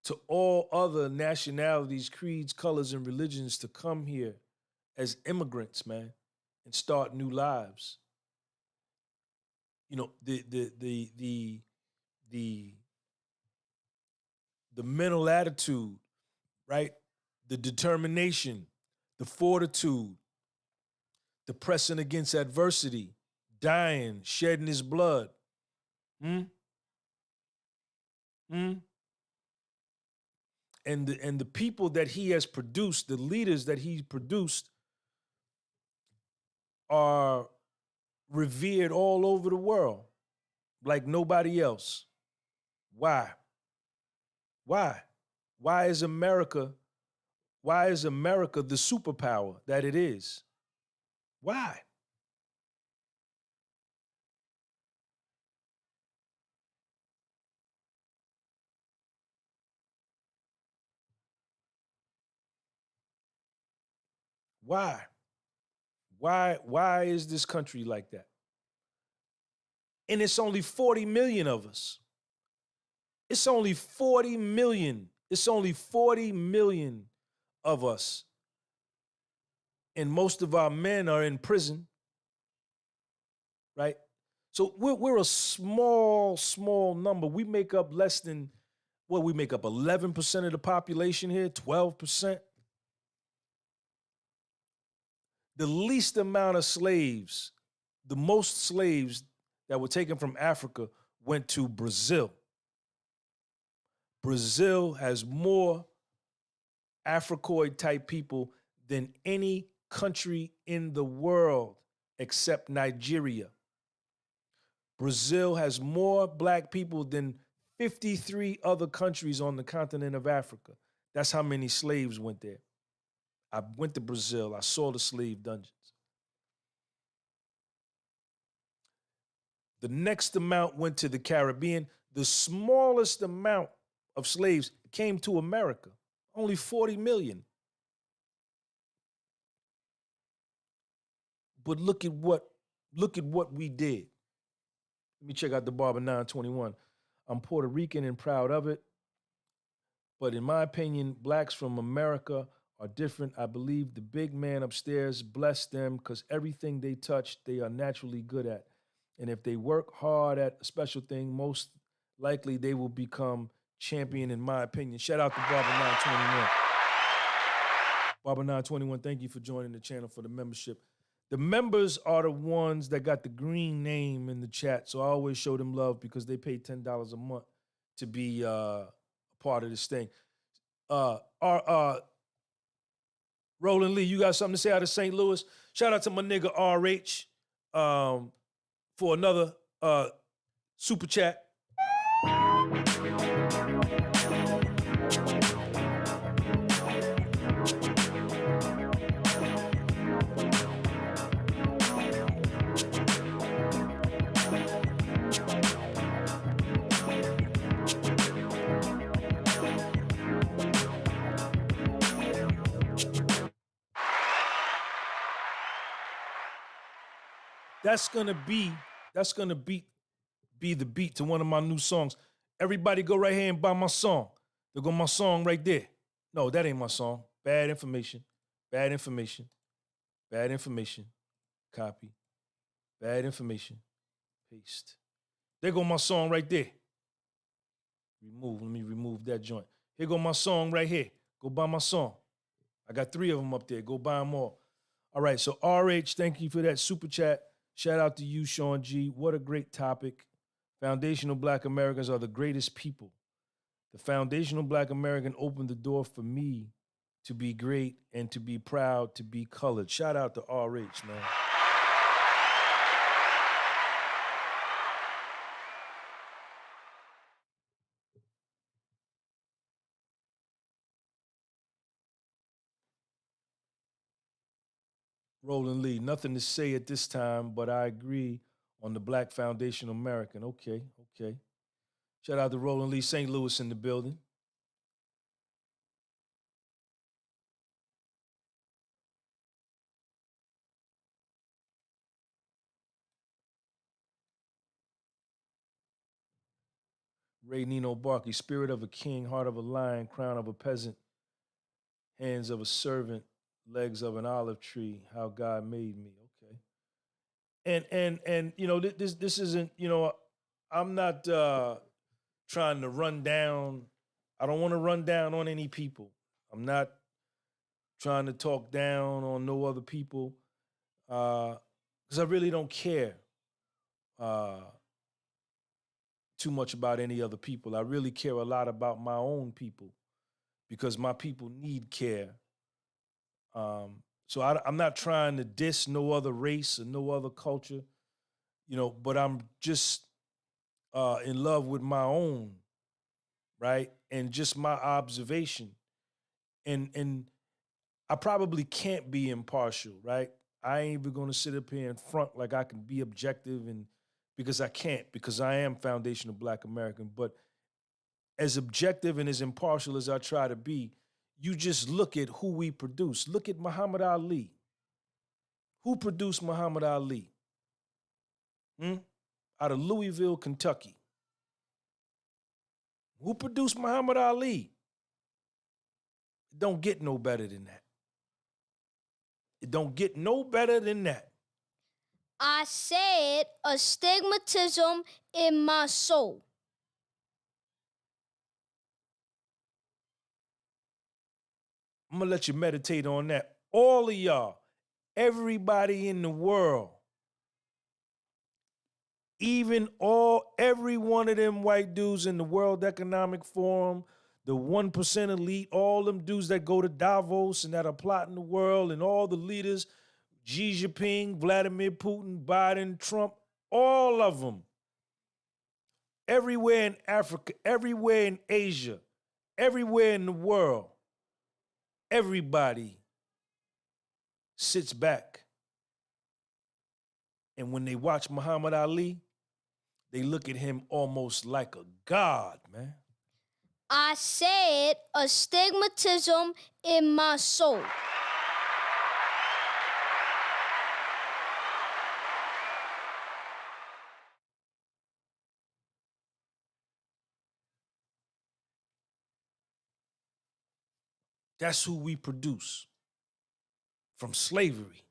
to all other nationalities, creeds, colors, and religions to come here as immigrants, man, and start new lives. You know, the mental attitude, right? The determination, the fortitude, the pressing against adversity, dying, shedding his blood. Hmm? Hmm? And the people that he has produced, the leaders that he produced, are revered all over the world like nobody else. Why? Why? Why is America the superpower that it is? Why? Why? Why is this country like that? And it's only 40 million of us. It's only 40 million. It's only 40 million of us. And most of our men are in prison, right? So we're a small number. We make up less than, well, we make up 11% of the population here, 12%. The least amount of slaves, the most slaves that were taken from Africa went to Brazil. Brazil has more Africoid type people than any country in the world except Nigeria. Brazil has more black people than 53 other countries on the continent of Africa. That's how many slaves went there. I went to Brazil. I saw the slave dungeons. The next amount went to the Caribbean. The smallest amount of slaves came to America, only 40 million. But look at what we did. Let me check out the Barber 921. I'm Puerto Rican and proud of it. But in my opinion, blacks from America are different. I believe the big man upstairs blessed them because everything they touch, they are naturally good at. And if they work hard at a special thing, most likely they will become champion, in my opinion. Shout out to Barber 921. Barber 921, thank you for joining the channel for the membership. The members are the ones that got the green name in the chat, so I always show them love because they pay $10 a month to be a part of this thing. Roland Lee, you got something to say out of St. Louis? Shout out to my nigga RH for another super chat. That's gonna be the beat to one of my new songs. Everybody go right here and buy my song. There go my song right there. No, that ain't my song. Bad information. Bad information. Bad information. Copy. Bad information. Paste. There go my song right there. Remove. Let me remove that joint. Here go my song right here. Go buy my song. I got 3 of them up there. Go buy them all. All right, so RH, thank you for that super chat. Shout out to you, Sean G. What a great topic. Foundational Black Americans are the greatest people. The foundational Black American opened the door for me to be great and to be proud to be colored. Shout out to RH, man. Roland Lee, nothing to say at this time, but I agree on the Black Foundational American. Okay. Shout out to Roland Lee, St. Louis in the building. Ray Nino Barkley, spirit of a king, heart of a lion, crown of a peasant, hands of a servant, legs of an olive tree, how God made me. Okay. And you know, this isn't, you know, I'm not trying to run down, I don't want to run down on any people. I'm not trying to talk down on no other people, because I really don't care uh, too much about any other people. I really care a lot about my own people because my people need care. So I'm not trying to diss no other race or no other culture, you know, but I'm just in love with my own, right? And just my observation. And I probably can't be impartial, right? I ain't even gonna sit up here and front like I can be objective, and because I can't, because I am foundational Black American. But as objective and as impartial as I try to be, you just look at who we produce. Look at Muhammad Ali. Who produced Muhammad Ali? Out of Louisville, Kentucky. Who produced Muhammad Ali? It don't get no better than that. It don't get no better than that. I said astigmatism in my soul. I'm gonna let you meditate on that. All of y'all, everybody in the world, even every one of them white dudes in the World Economic Forum, the 1% elite, all them dudes that go to Davos and that are plotting the world, and all the leaders, Xi Jinping, Vladimir Putin, Biden, Trump, all of them, everywhere in Africa, everywhere in Asia, everywhere in the world, everybody sits back. And when they watch Muhammad Ali, they look at him almost like a god, man. I said astigmatism in my soul. That's who we produce from slavery.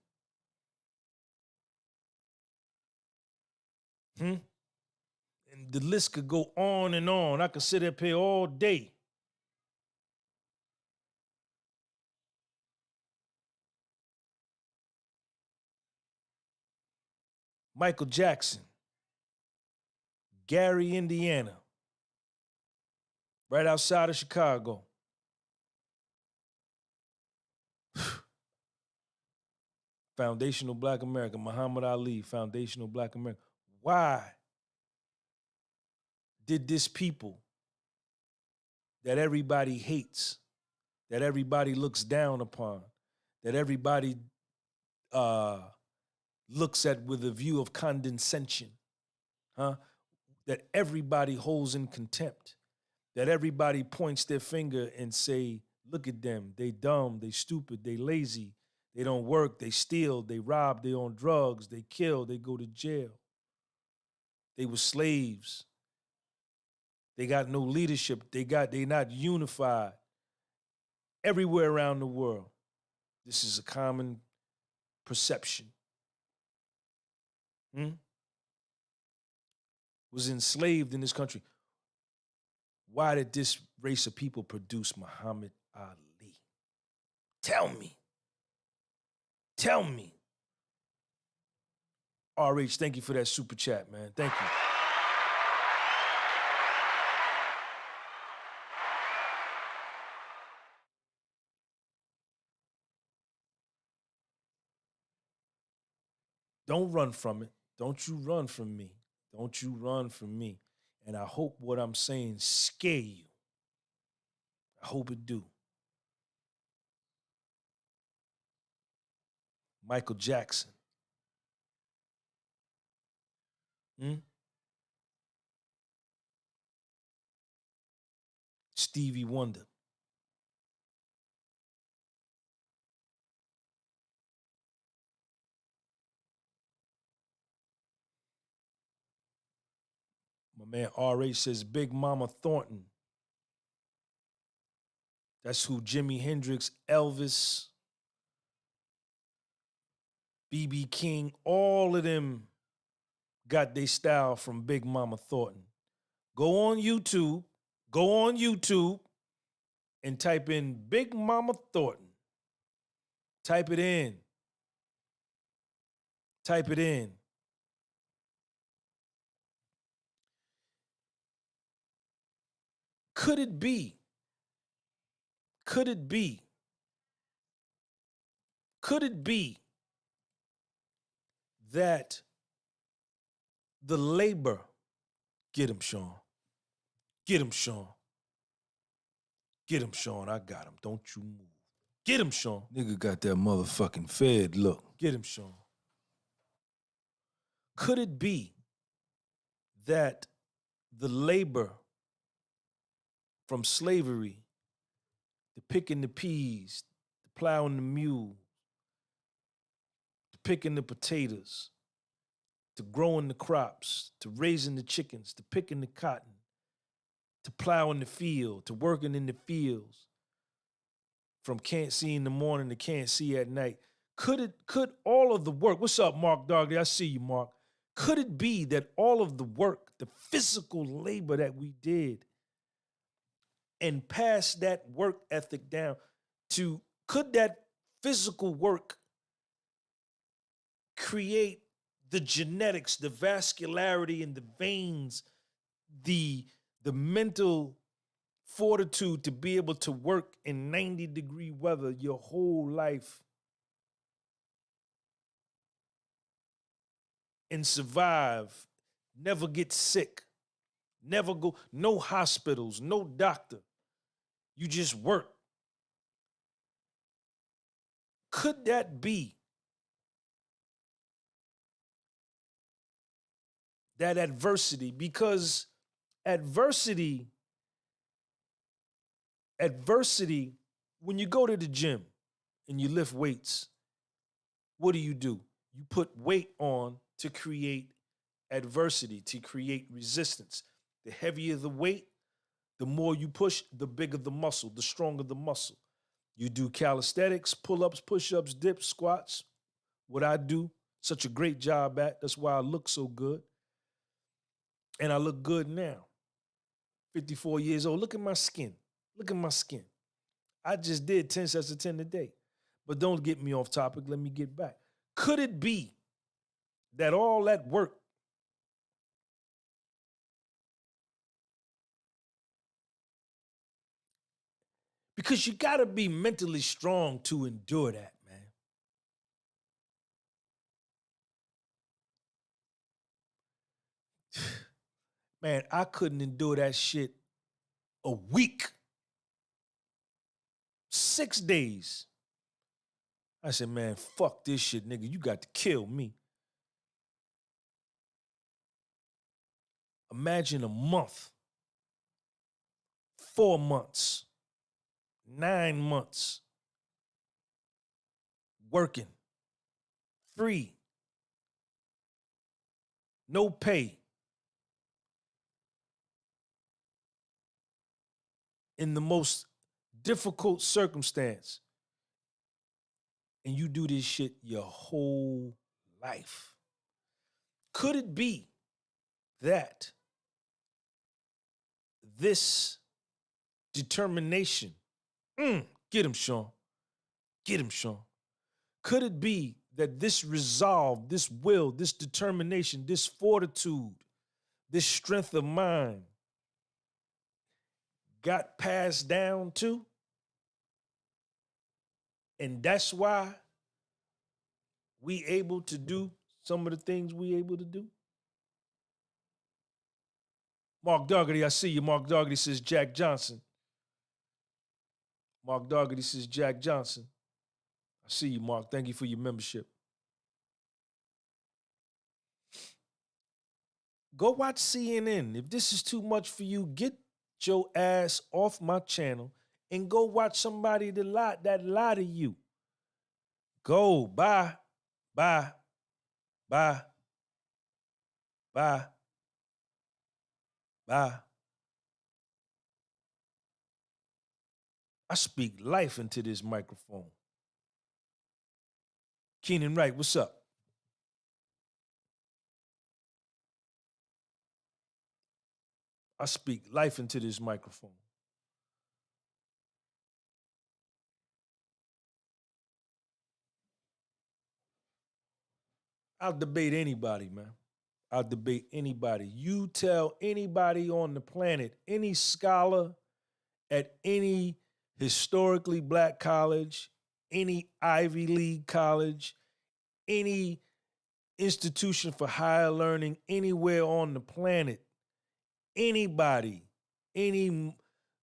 And the list could go on and on. I could sit up here all day. Michael Jackson, Gary, Indiana, right outside of Chicago. Foundational Black American, Muhammad Ali, foundational Black American. Why did this people that everybody hates, that everybody looks down upon, that everybody looks at with a view of condescension, that everybody holds in contempt, that everybody points their finger and say, look at them, they dumb, they stupid, they lazy, they don't work, they steal, they rob, they on drugs, they kill, they go to jail. They were slaves. They got no leadership. They not unified. Everywhere around the world, this is a common perception. Was enslaved in this country. Why did this race of people produce Muhammad Ali? Tell me. Tell me. RH, thank you for that super chat, man. Thank you. Don't run from it. Don't you run from me. Don't you run from me. And I hope what I'm saying scare you. I hope it do. Michael Jackson. Stevie Wonder. My man RH says Big Mama Thornton. That's who Jimi Hendrix, Elvis, B.B. King, all of them got their style from Big Mama Thornton. Go on YouTube and type in Big Mama Thornton. Type it in. Type it in. Could it be that the labor, get him, Sean. Get him, Sean. Get him, Sean. I got him. Don't you move. Get him, Sean. Nigga got that motherfucking fed look. Get him, Sean. Could it be that the labor from slavery, the picking the peas, the plowing the mule, the picking the potatoes, to growing the crops, to raising the chickens, to picking the cotton, to plowing the field, to working in the fields, from can't see in the morning to can't see at night. Could all of the work, what's up, Mark Doggett? I see you, Mark. Could it be that all of the work, the physical labor that we did, and pass that work ethic down to, could that physical work create the genetics, the vascularity in the veins, the mental fortitude to be able to work in 90-degree weather your whole life and survive, never get sick, never go, no hospitals, no doctor, you just work? Could that be that adversity? Because adversity, when you go to the gym and you lift weights, what do? You put weight on to create adversity, to create resistance. The heavier the weight, the more you push, the bigger the muscle, the stronger the muscle. You do calisthenics, pull-ups, push-ups, dips, squats. What I do, such a great job at. That's why I look so good. And I look good now. 54 years old. Look at my skin. Look at my skin. I just did 10 sets of 10 today. But don't get me off topic. Let me get back. Could it be that all that work because you got to be mentally strong to endure that, man. Man, I couldn't endure that shit a week. 6 days. I said, man, fuck this shit, nigga. You got to kill me. Imagine a month, 4 months, 9 months, working, free, no pay, in the most difficult circumstance, and you do this shit your whole life. Could it be that this determination, get him, Sean, get him, Sean. Could it be that this resolve, this will, this determination, this fortitude, this strength of mind got passed down too? And that's why we able to do some of the things we able to do? Mark Dougherty, I see you. Mark Dougherty says Jack Johnson. Mark Dougherty says Jack Johnson. I see you, Mark. Thank you for your membership. Go watch CNN. If this is too much for you, get your ass off my channel and go watch somebody that lie to you. Go, bye, bye, bye, bye. I speak life into this microphone. Keenan Wright, what's up? I speak life into this microphone. I'll debate anybody, man. I'll debate anybody. You tell anybody on the planet, any scholar at any historically black college, any Ivy League college, any institution for higher learning anywhere on the planet, anybody, any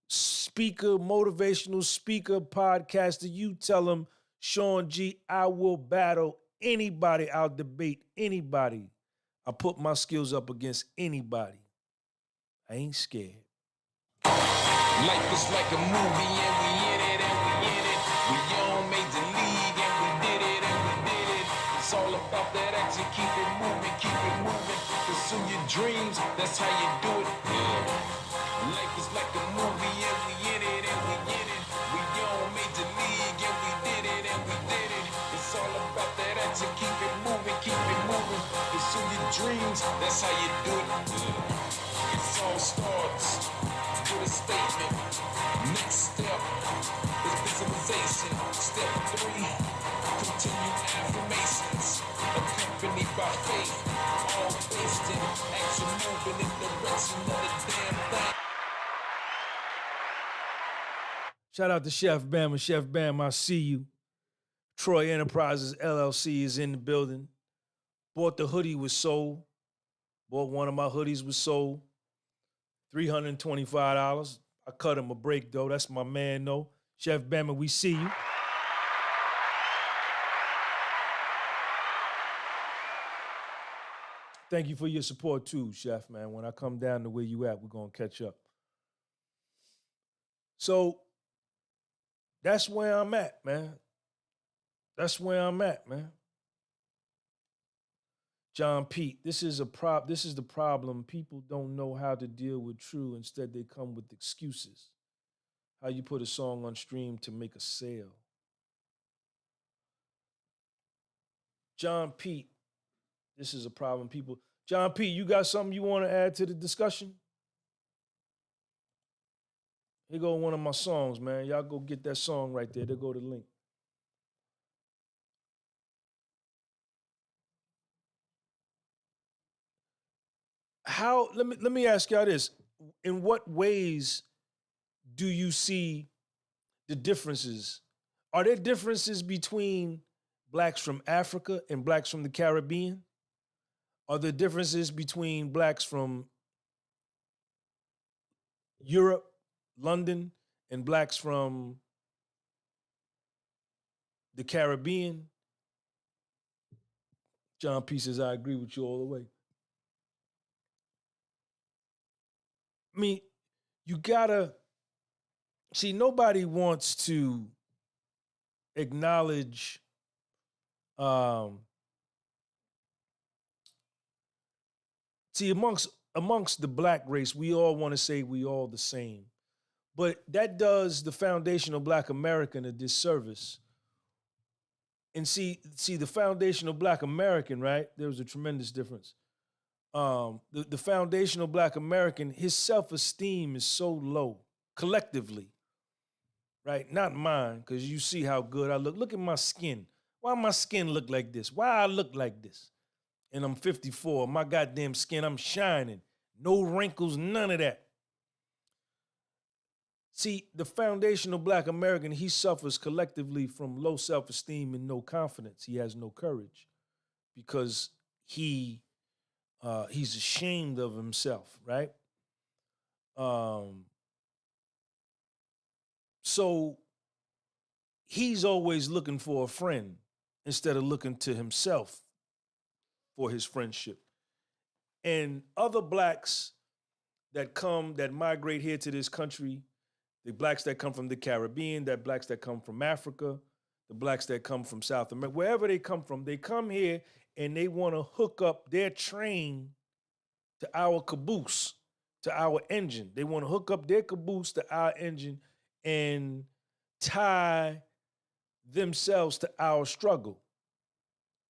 speaker, motivational speaker, podcaster, you tell them, Sean G, I will battle anybody. I'll debate anybody. I put my skills up against anybody. I ain't scared. Life is like a movie and we in it and we in it. We all made the league and we did it and we did it. It's all about that action, keep it moving, pursue your dreams, that's how you do it. Yeah. Life is like a movie and we in it and we in it. We all made the league and we did it and we did it. It's all about that action, keep it moving, pursue your dreams, that's how you do it. Yeah. It all starts with a statement. Next step is visualization. Step 3, continue affirmations. Accompanied by faith, all based in action, moving in the direction of the damn thing. Shout out to Chef Bam. And Chef Bam, I see you. Troy Enterprises LLC is in the building. Bought the hoodie with soul. Bought one of my hoodies with soul. $325. I cut him a break, though. That's my man, though. Chef Bama, we see you. Thank you for your support, too, Chef, man. When I come down to where you at, we're going to catch up. So that's where I'm at, man. That's where I'm at, man. John Pete, this is the problem. People don't know how to deal with true. Instead, they come with excuses. How you put a song on stream to make a sale. John Pete, this is a problem. People, John Pete, you got something you want to add to the discussion? Here go one of my songs, man. Y'all go get that song right there. There go the link. Let me ask y'all this. In what ways do you see the differences? Are there differences between blacks from Africa and blacks from the Caribbean? Are there differences between blacks from Europe, London, and blacks from the Caribbean? John P says, I agree with you all the way. I mean, you gotta see, nobody wants to acknowledge see, amongst the black race, we all want to say we all the same. But that does the foundational Black American a disservice. And see, the foundational Black American, right? There was a tremendous difference. The foundational Black American, his self-esteem is so low, collectively, right? Not mine, because you see how good I look. Look at my skin. Why my skin look like this? Why I look like this? And I'm 54. My goddamn skin, I'm shining. No wrinkles, none of that. See, the foundational Black American, he suffers collectively from low self-esteem and no confidence. He has no courage because he's ashamed of himself, right? So he's always looking for a friend instead of looking to himself for his friendship. And other blacks that migrate here to this country, the blacks that come from the Caribbean, the blacks that come from Africa, the blacks that come from South America, wherever they come here and they want to hook up their train to our caboose to our engine. They want to hook up their caboose to our engine and tie themselves to our struggle,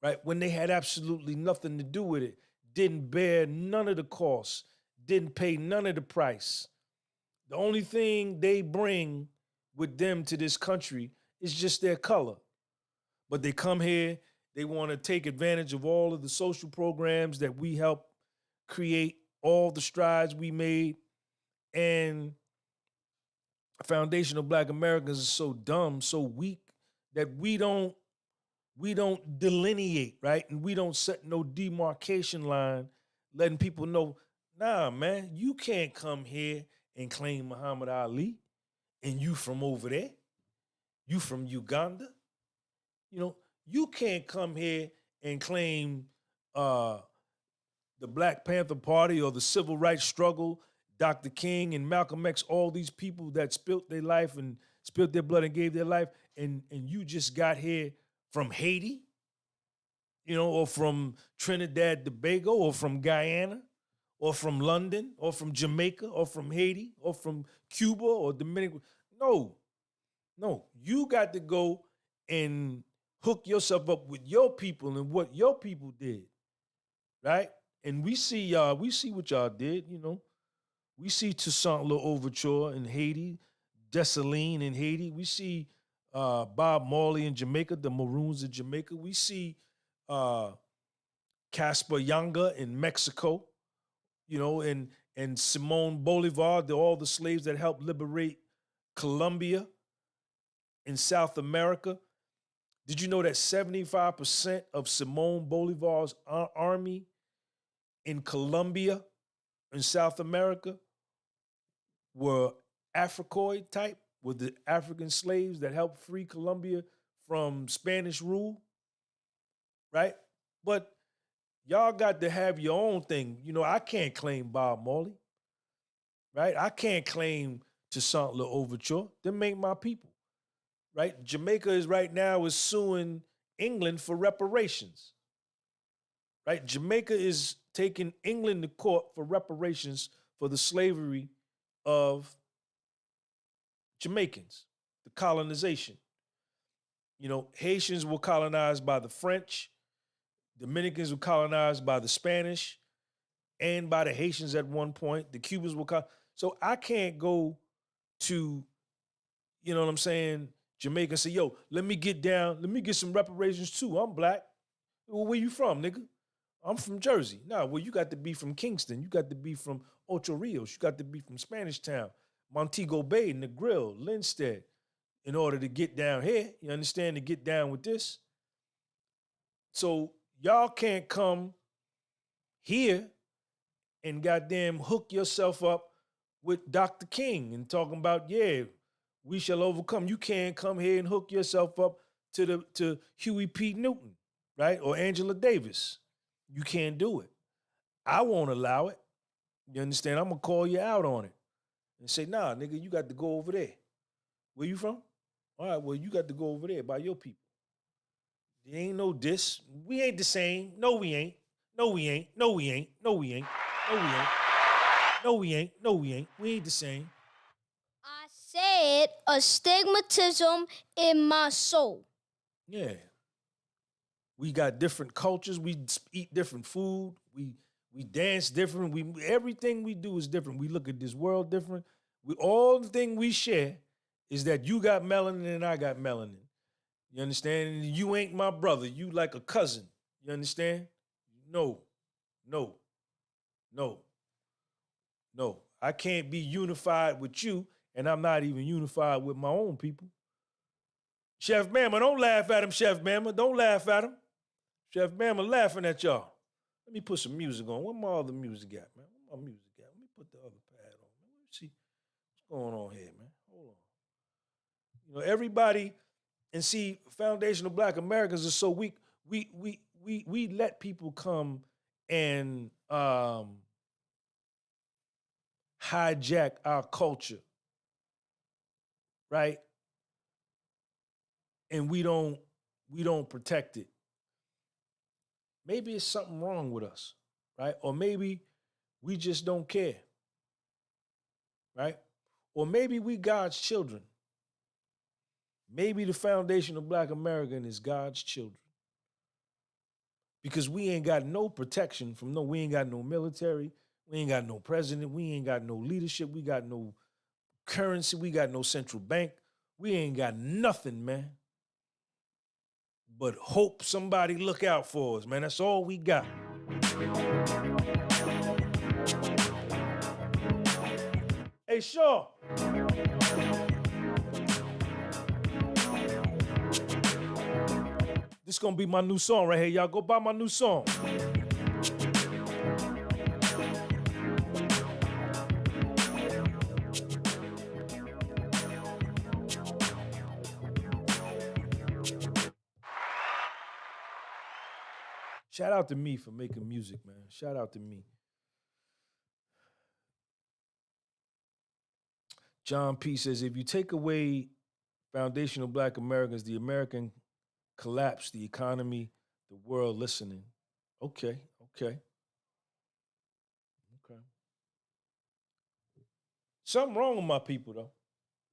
right? When they had absolutely nothing to do with it, didn't bear none of the costs, didn't pay none of the price. The only thing they bring with them to this country is just their color. But they come here, they want to take advantage of all of the social programs that we helped create, all the strides we made. And foundational Black Americans are so dumb, so weak, that we don't delineate, right? And we don't set no demarcation line, letting people know, nah, man, you can't come here and claim Muhammad Ali, and you from over there, you from Uganda. You know, you can't come here and claim the Black Panther Party or the civil rights struggle, Dr. King and Malcolm X, all these people that spilt their life and spilled their blood and gave their life, and you just got here from Haiti, you know, or from Trinidad, Tobago, or from Guyana, or from London, or from Jamaica, or from Haiti, or from Cuba, or Dominican. No, you got to go and hook yourself up with your people and what your people did, right? And we see what y'all did, you know. We see Toussaint L'Ouverture in Haiti, Dessalines in Haiti. We see Bob Marley in Jamaica, the Maroons in Jamaica. We see Caspar Yanga in Mexico, you know, and Simon Bolivar, all the slaves that helped liberate Colombia in South America. Did you know that 75% of Simon Bolivar's army in Colombia, in South America, were Africoid type, were the African slaves that helped free Colombia from Spanish rule, right? But y'all got to have your own thing. You know, I can't claim Bob Marley, right? I can't claim Toussaint L'Ouverture. Them ain't my people, right? Jamaica is right now is suing England for reparations, right? Jamaica is taking England to court for reparations for the slavery of Jamaicans, the colonization. You know, Haitians were colonized by the French, Dominicans were colonized by the Spanish and by the Haitians at one point. The Cubans were so I can't go to, you know what I'm saying, Jamaica and say, yo, let me get some reparations too. I'm Black. Well, where you from, nigga? I'm from Jersey. No, well, you got to be from Kingston. You got to be from Ocho Rios. You got to be from Spanish Town, Montego Bay, Negril, Linstead, in order to get down here. You understand? To get down with this. So y'all can't come here and goddamn hook yourself up with Dr. King and talking about, yeah, we shall overcome. You can't come here and hook yourself up to Huey P. Newton, right? Or Angela Davis. You can't do it. I won't allow it. You understand? I'm going to call you out on it and say, nah, nigga, you got to go over there. Where you from? All right, well, you got to go over there by your people. There ain't no diss. We ain't the same. No, we ain't. No, we ain't. No, we ain't. No, we ain't. No, we ain't. No, we ain't. No, we ain't. We ain't the same. I said astigmatism in my soul. Yeah. We got different cultures. We eat different food. We dance different. Everything we do is different. We look at this world different. All the thing we share is that you got melanin and I got melanin. You understand? And you ain't my brother. You like a cousin. You understand? No. I can't be unified with you, and I'm not even unified with my own people. Chef Bama, don't laugh at him, Chef Bama. Don't laugh at him. Chef Bama laughing at y'all. Let me put some music on. Where my other music at, man? Where my music at? Let me put the other pad on. Let me see what's going on here, man. Hold on. You know, everybody, and see, foundational Black Americans are so weak. We let people come and hijack our culture, right? And we don't protect it. Maybe it's something wrong with us, right? Or maybe we just don't care. right? Or maybe we God's children. Maybe the foundation of Black American is God's children. Because we ain't got no protection from we ain't got no military, we ain't got no president, we ain't got no leadership, we got no currency, we got no central bank, we ain't got nothing, man. But hope somebody look out for us, man. That's all we got. Hey, Shaw. This gonna be my new song right here. Y'all go buy my new song. Shout out to me for making music, man. Shout out to me. John P. says, if you take away foundational Black Americans, the American collapse, the economy, the world listening. Okay. Something wrong with my people, though.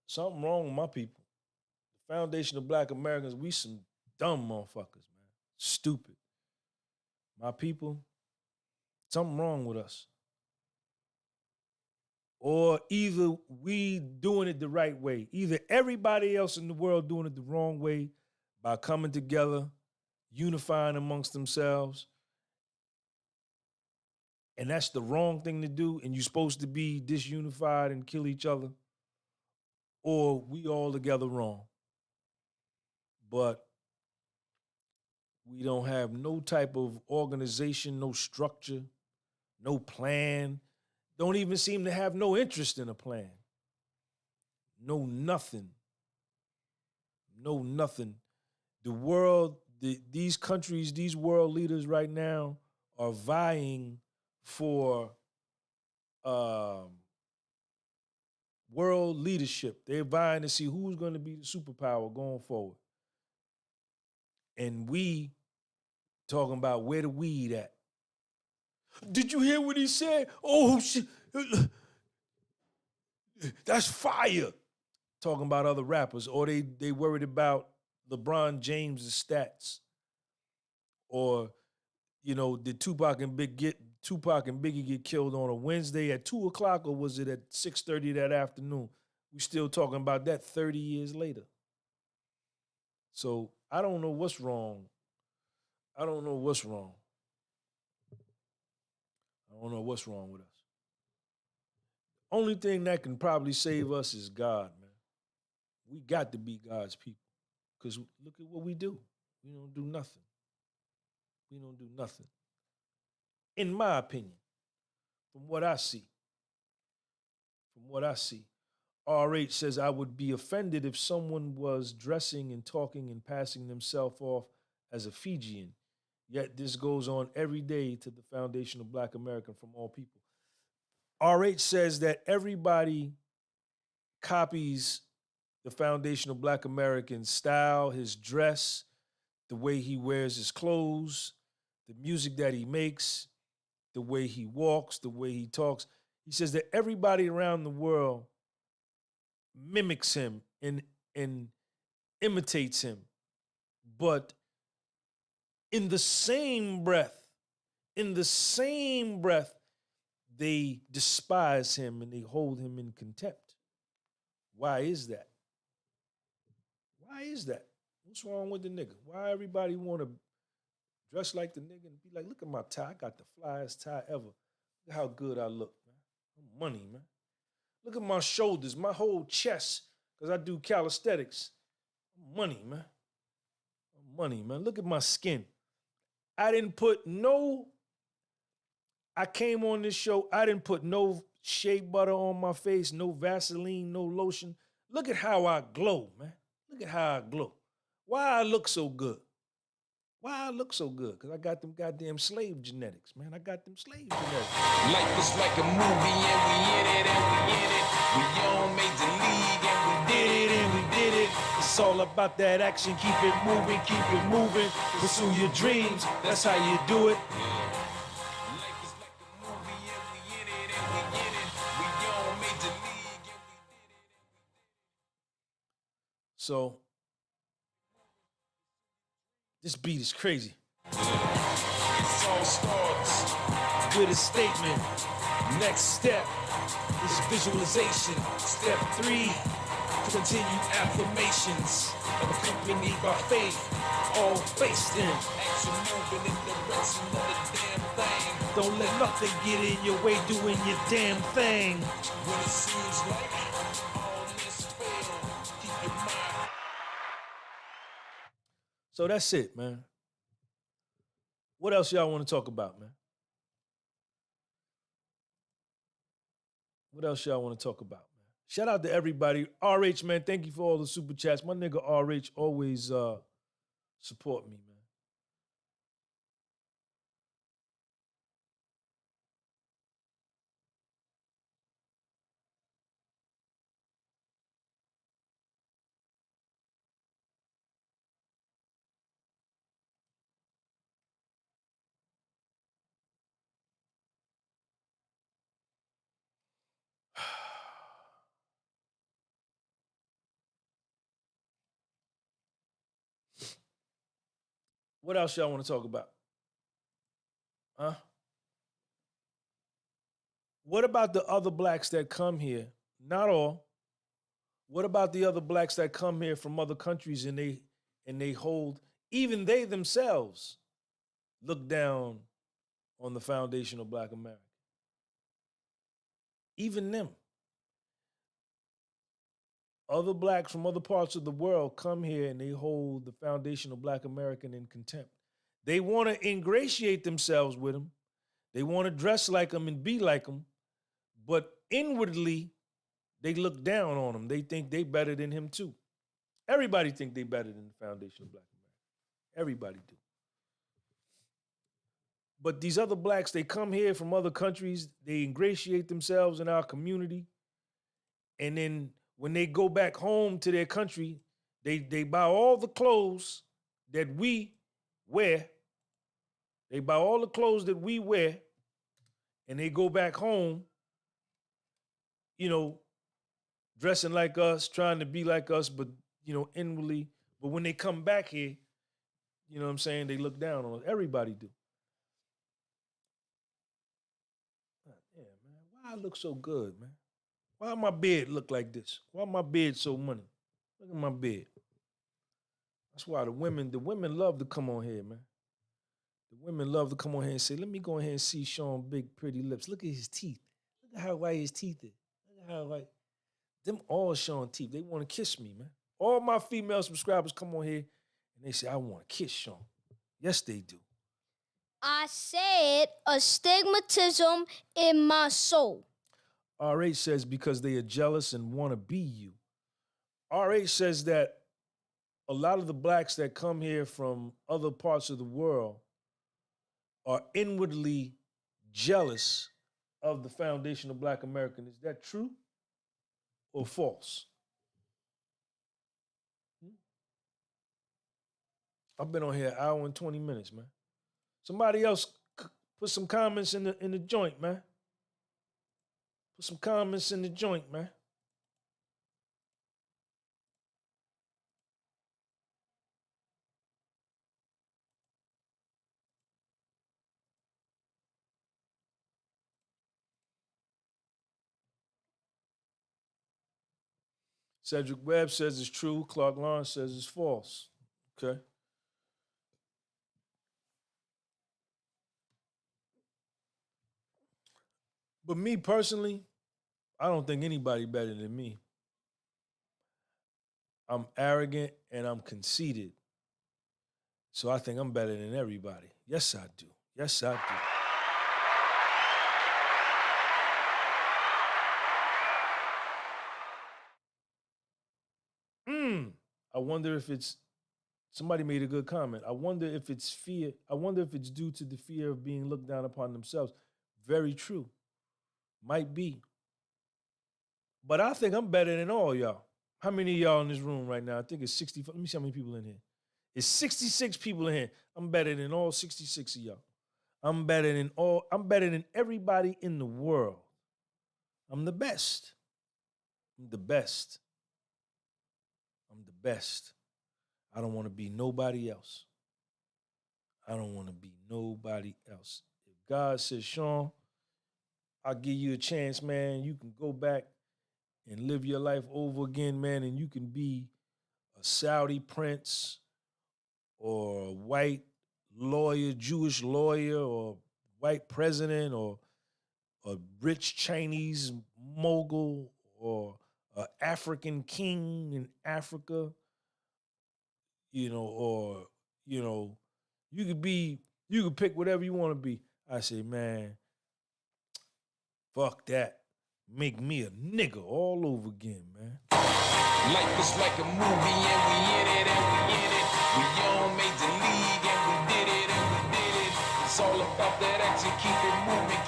Something wrong with my people. The foundation of Black Americans, we some dumb motherfuckers, man. Stupid. My people, something wrong with us. Or either we doing it the right way. Either everybody else in the world doing it the wrong way by coming together, unifying amongst themselves. And that's the wrong thing to do. And you're supposed to be disunified and kill each other. Or we all together wrong. But we don't have no type of organization, no structure, no plan. Don't even seem to have no interest in a plan. No nothing. No nothing. The world, these countries, these world leaders right now are vying for world leadership. They're vying to see who's going to be the superpower going forward. And we talking about where the weed at. Did you hear what he said? Oh, shit. That's fire. Talking about other rappers. Or they worried about LeBron James' stats. Or, did Tupac and Biggie get killed on a Wednesday at 2 o'clock, or was it at 6:30 that afternoon? We still talking about that 30 years later. So I don't know what's wrong. I don't know what's wrong with us. Only thing that can probably save us is God, man. We got to be God's people. Because look at what we do. We don't do nothing. In my opinion, from what I see. RH says, I would be offended if someone was dressing and talking and passing themselves off as a Fijian. Yet this goes on every day to the foundation of Black American from all people. RH says that everybody copies the foundation of Black American's style, his dress, the way he wears his clothes, the music that he makes, the way he walks, the way he talks. He says that everybody around the world mimics him and imitates him. But in the same breath, they despise him and they hold him in contempt. Why is that? What's wrong with the nigga? Why everybody want to dress like the nigga and be like, look at my tie. I got the flyest tie ever. Look how good I look, man. I'm money, man. Look at my shoulders, my whole chest, because I do calisthenics. I'm money, man. Look at my skin. I came on this show, I didn't put no shea butter on my face, no Vaseline, no lotion. Look at how I glow, man. Look at how I glow. Why I look so good? Because I got them goddamn slave genetics, man. Life is like a movie and we in it. We all made the league and we did it. It's all about that action. Keep it moving. Pursue your dreams. That's how you do it. Life is like a movie and we in it. We all made the league. So this beat is crazy. It all starts with a statement. Next step is visualization. Step 3, continue affirmations accompanied by faith, all based in action, moving in the direction of the damn thing. Don't let nothing get in your way doing your damn thing. When it seems like all this failed, keep your mind. So that's it, man. What else y'all want to talk about, man? What else y'all want to talk about, man? Shout out to everybody. RH, man, thank you for all the super chats. My nigga RH always support me, man. What else y'all want to talk about? Huh? What about the other blacks that come here? Not all. What about the other blacks that come here from other countries and they hold, even they themselves look down on the foundation of Black America? Even them. Other blacks from other parts of the world come here and they hold the foundation of Black American in contempt. They want to ingratiate themselves with them. They want to dress like them and be like them. But inwardly, they look down on him. They think they better than him too. Everybody think they better than the foundation of Black America. Everybody do. But these other blacks, they come here from other countries, they ingratiate themselves in our community, and then when they go back home to their country, they buy all the clothes that we wear. They buy all the clothes that we wear, and they go back home, you know, dressing like us, trying to be like us, but, you know, inwardly. But when they come back here, you know what I'm saying, they look down on us. Everybody do. Yeah, man. Why I look so good, man? Why my beard look like this? Why my beard so money? Look at my beard. That's why the women love to come on here, man. The women love to come on here and say, let me go ahead and see Sean big, pretty lips. Look at his teeth. Look at how white his teeth is. Look at how white. Them all Sean teeth. They want to kiss me, man. All my female subscribers come on here and they say, I want to kiss Sean. Yes, they do. I said astigmatism in my soul. RH says because they are jealous and want to be you. RH says that a lot of the blacks that come here from other parts of the world are inwardly jealous of the foundation of Black American. Is that true or false? I've been on here an hour and 20 minutes, man. Somebody else put some comments in the joint, man. Put some comments in the joint, man. Cedric Webb says it's true. Clark Lawrence says it's false. Okay. But me personally, I don't think anybody better than me. I'm arrogant and I'm conceited. So I think I'm better than everybody. Yes, I do. Yes, I do. I wonder if it's, somebody made a good comment. I wonder if it's fear. I wonder if it's due to the fear of being looked down upon themselves. Very true. Might be. But I think I'm better than all y'all. How many of y'all in this room right now? I think it's 65. Let me see how many people in here. It's 66 people in here. I'm better than all 66 of y'all. I'm better than everybody in the world. I'm the best. I'm the best. I'm the best. I don't want to be nobody else. I don't want to be nobody else. If God says, Sean, I'll give you a chance, man. You can go back and live your life over again, man, and you can be a Saudi prince or a white lawyer, Jewish lawyer, or white president, or a rich Chinese mogul, or an African king in Africa, or, you could pick whatever you want to be. I say, man, fuck that. Make me a nigga all over again, man. Life is like a movie and we in it and we in it. We all made the league and we did it and we did it. It's all about that action, keep it moving,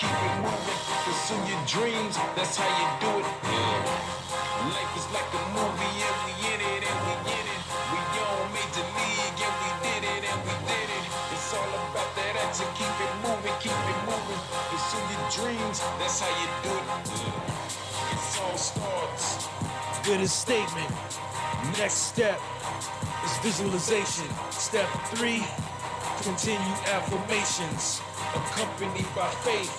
pursue your dreams, that's how you do it. Yeah. Life is like a movie and we in it and we in it. We all made the league and we did it and we did it. It's all about that action, keep it moving, pursue your dreams, that's how you do it. Yeah. It all starts with a statement. Next step is visualization. Step 3, continue affirmations, accompanied by faith,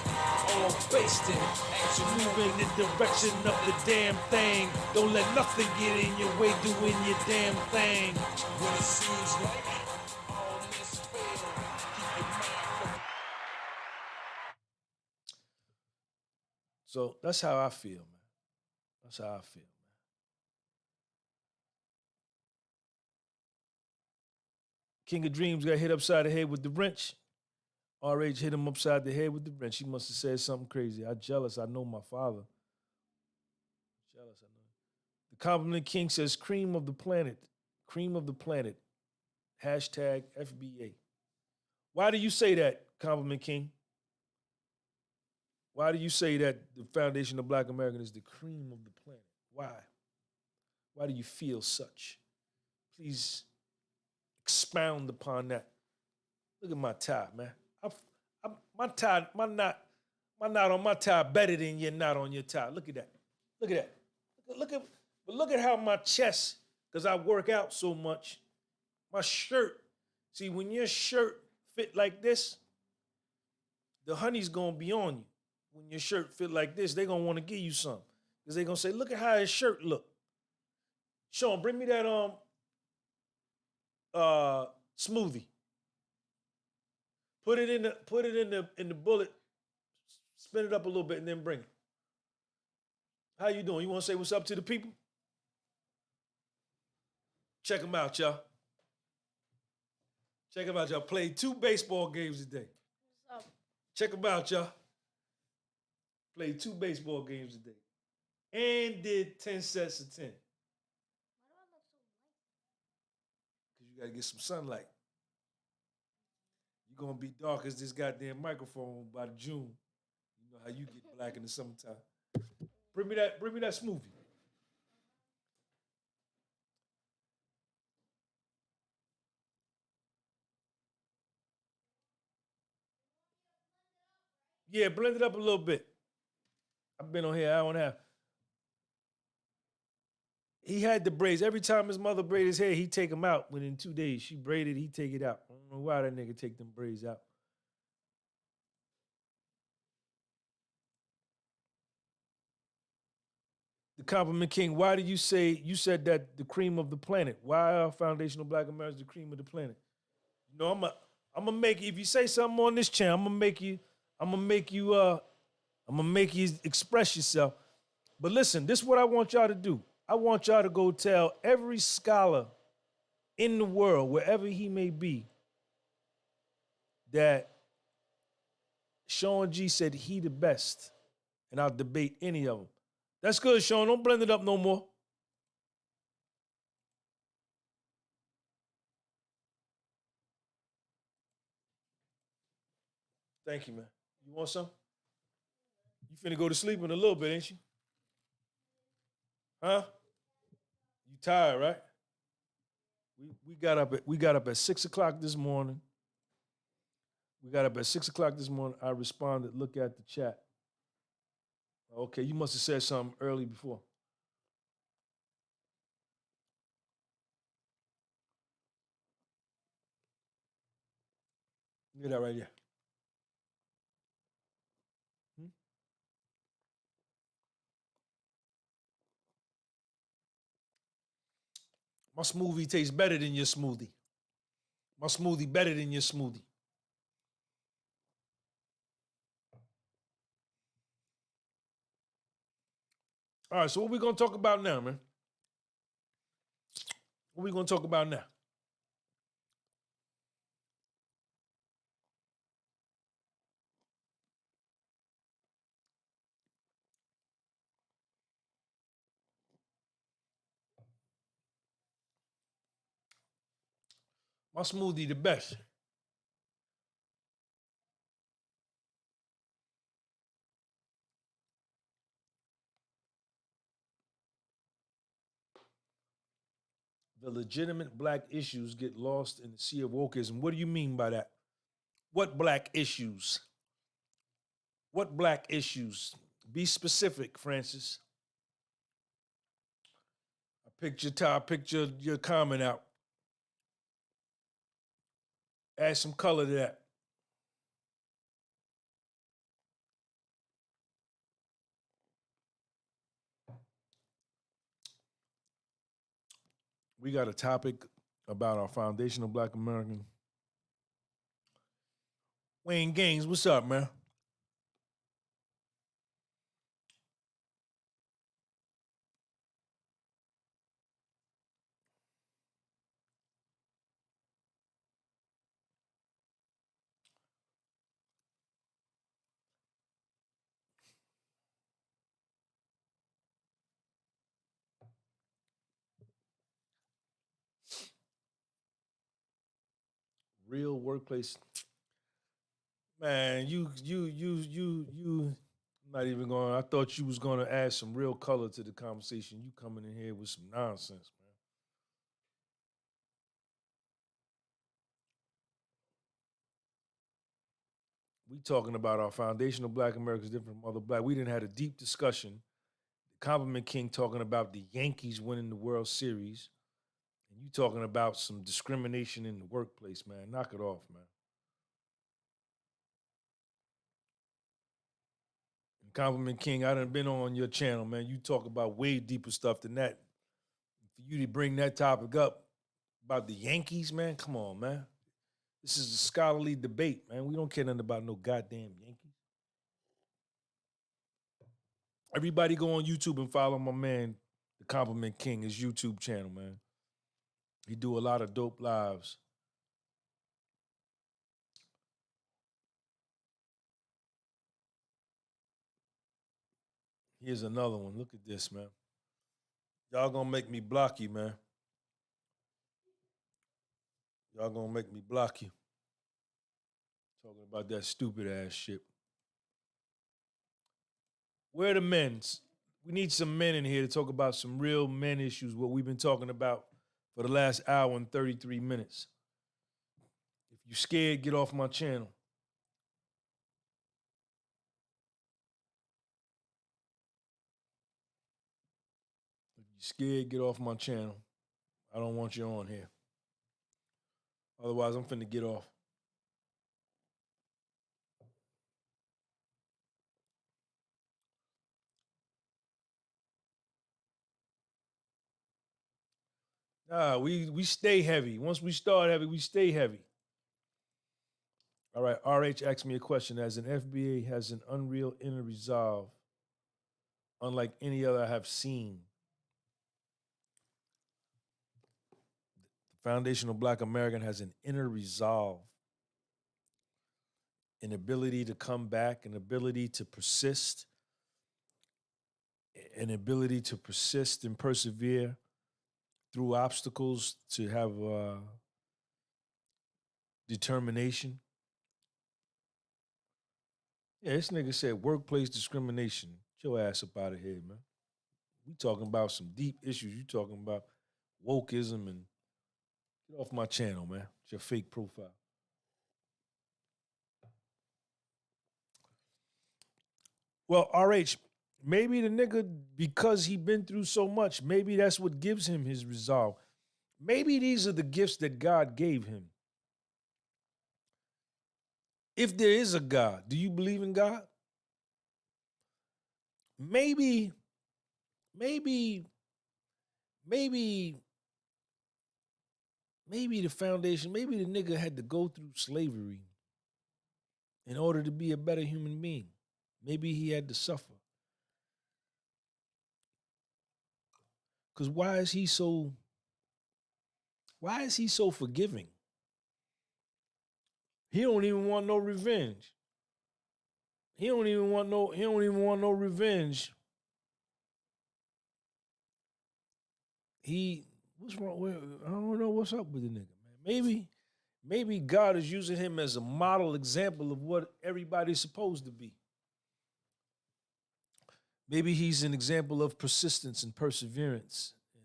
all based in action, moving in the direction of the damn thing. Don't let nothing get in your way doing your damn thing. When it seems like all this failed, keep your mind from. So that's how I feel, man. That's how I feel. King of Dreams got hit upside the head with the wrench. RH hit him upside the head with the wrench. He must have said something crazy. I'm jealous. I know my father. Jealous, I know. The Compliment King says, cream of the planet. Cream of the planet. Hashtag FBA. Why do you say that, Compliment King? Why do you say that the Foundation of Black American is the cream of the planet? Why? Why do you feel such? Please expound upon that. Look at my tie, man. My knot on my tie better than your knot on your tie. Look at that. Look at that. Look at how my chest, because I work out so much, my shirt. See, when your shirt fit like this, the honey's gonna be on you. When your shirt fit like this, they're gonna want to give you some. Because they're gonna say, look at how his shirt look. Sean, bring me that smoothie. Put it in the bullet, spin it up a little bit, and then bring it. How you doing? You want to say what's up to the people? Check them out, y'all. Check them out, y'all. Played 2 baseball games today. What's up? Check them out, y'all. Played 2 baseball games today. And did 10 sets of 10. Why do I look so light? Because you got to get some sunlight. You're going to be dark as this goddamn microphone by June. You know how you get black in the summertime. Bring me that smoothie. Yeah, blend it up a little bit. I've been on here an hour and a half. He had the braids. Every time his mother braided his hair, he'd take them out. Within 2 days, she braided, he'd take it out. I don't know why that nigga take them braids out. The Compliment King, why do you said that the cream of the planet? Why are Foundational Black Americans the cream of the planet? You know, I'm gonna make you, if you say something on this channel, I'm gonna make you express yourself. But listen, this is what I want y'all to do. I want y'all to go tell every scholar in the world, wherever he may be, that Sean G said he the best, and I'll debate any of them. That's good, Sean. Don't blend it up no more. Thank you, man. You want some? You finna go to sleep in a little bit, ain't you? Huh? You tired, right? We got up at 6 o'clock this morning. I responded, look at the chat. Okay, you must have said something early before. Look at that right there. My smoothie tastes better than your smoothie. My smoothie better than your smoothie. All right, so what we gonna talk about now, man? What we gonna talk about now? My smoothie the best. The legitimate black issues get lost in the sea of wokeism. What do you mean by that? What black issues? What black issues? Be specific, Francis. I picked your comment out. Add some color to that. We got a topic about our foundational Black American. Wayne Gaines, what's up, man? Real workplace. Man, you. I'm not even going. I thought you was going to add some real color to the conversation. You coming in here with some nonsense, man. We talking about our foundational Black Americans different from other Black. We didn't had a deep discussion. The Compliment King talking about the Yankees winning the World Series, and you talking about some discrimination in the workplace, man. Knock it off, man. Compliment King, I done been on your channel, man. You talk about way deeper stuff than that. For you to bring that topic up about the Yankees, man, come on, man. This is a scholarly debate, man. We don't care nothing about no goddamn Yankees. Everybody go on YouTube and follow my man, the Compliment King, his YouTube channel, man. He do a lot of dope lives. Here's another one. Look at this, man. Y'all gonna make me block you, man. Y'all gonna make me block you. Talking about that stupid ass shit. Where are the men's? We need some men in here to talk about some real men issues, what we've been talking about for the last hour and 33 minutes. If you scared, get off my channel. If you scared, get off my channel. I don't want you on here. Otherwise, I'm finna get off. Nah, we stay heavy. Once we start heavy, we stay heavy. All right, RH asked me a question. As an FBA has an unreal inner resolve, unlike any other I have seen. The foundational Black American has an inner resolve, an ability to come back, an ability to persist, an ability to persist and persevere through obstacles, to have determination. Yeah, this nigga said workplace discrimination. Get your ass up out of here, man. We talking about some deep issues. You talking about wokeism, and get off my channel, man. It's your fake profile. Well, RH, maybe the nigga, because he been through so much, maybe that's what gives him his resolve. Maybe these are the gifts that God gave him. if there is a God, do you believe in God? Maybe, maybe, maybe, maybe the foundation, maybe the nigga had to go through slavery in order to be a better human being. Maybe he had to suffer. Because why is he so forgiving? He don't even want no revenge. He don't even want no revenge. What's wrong with, I don't know what's up with the nigga, man. Maybe God is using him as a model example of what everybody's supposed to be. Maybe he's an example of persistence and perseverance and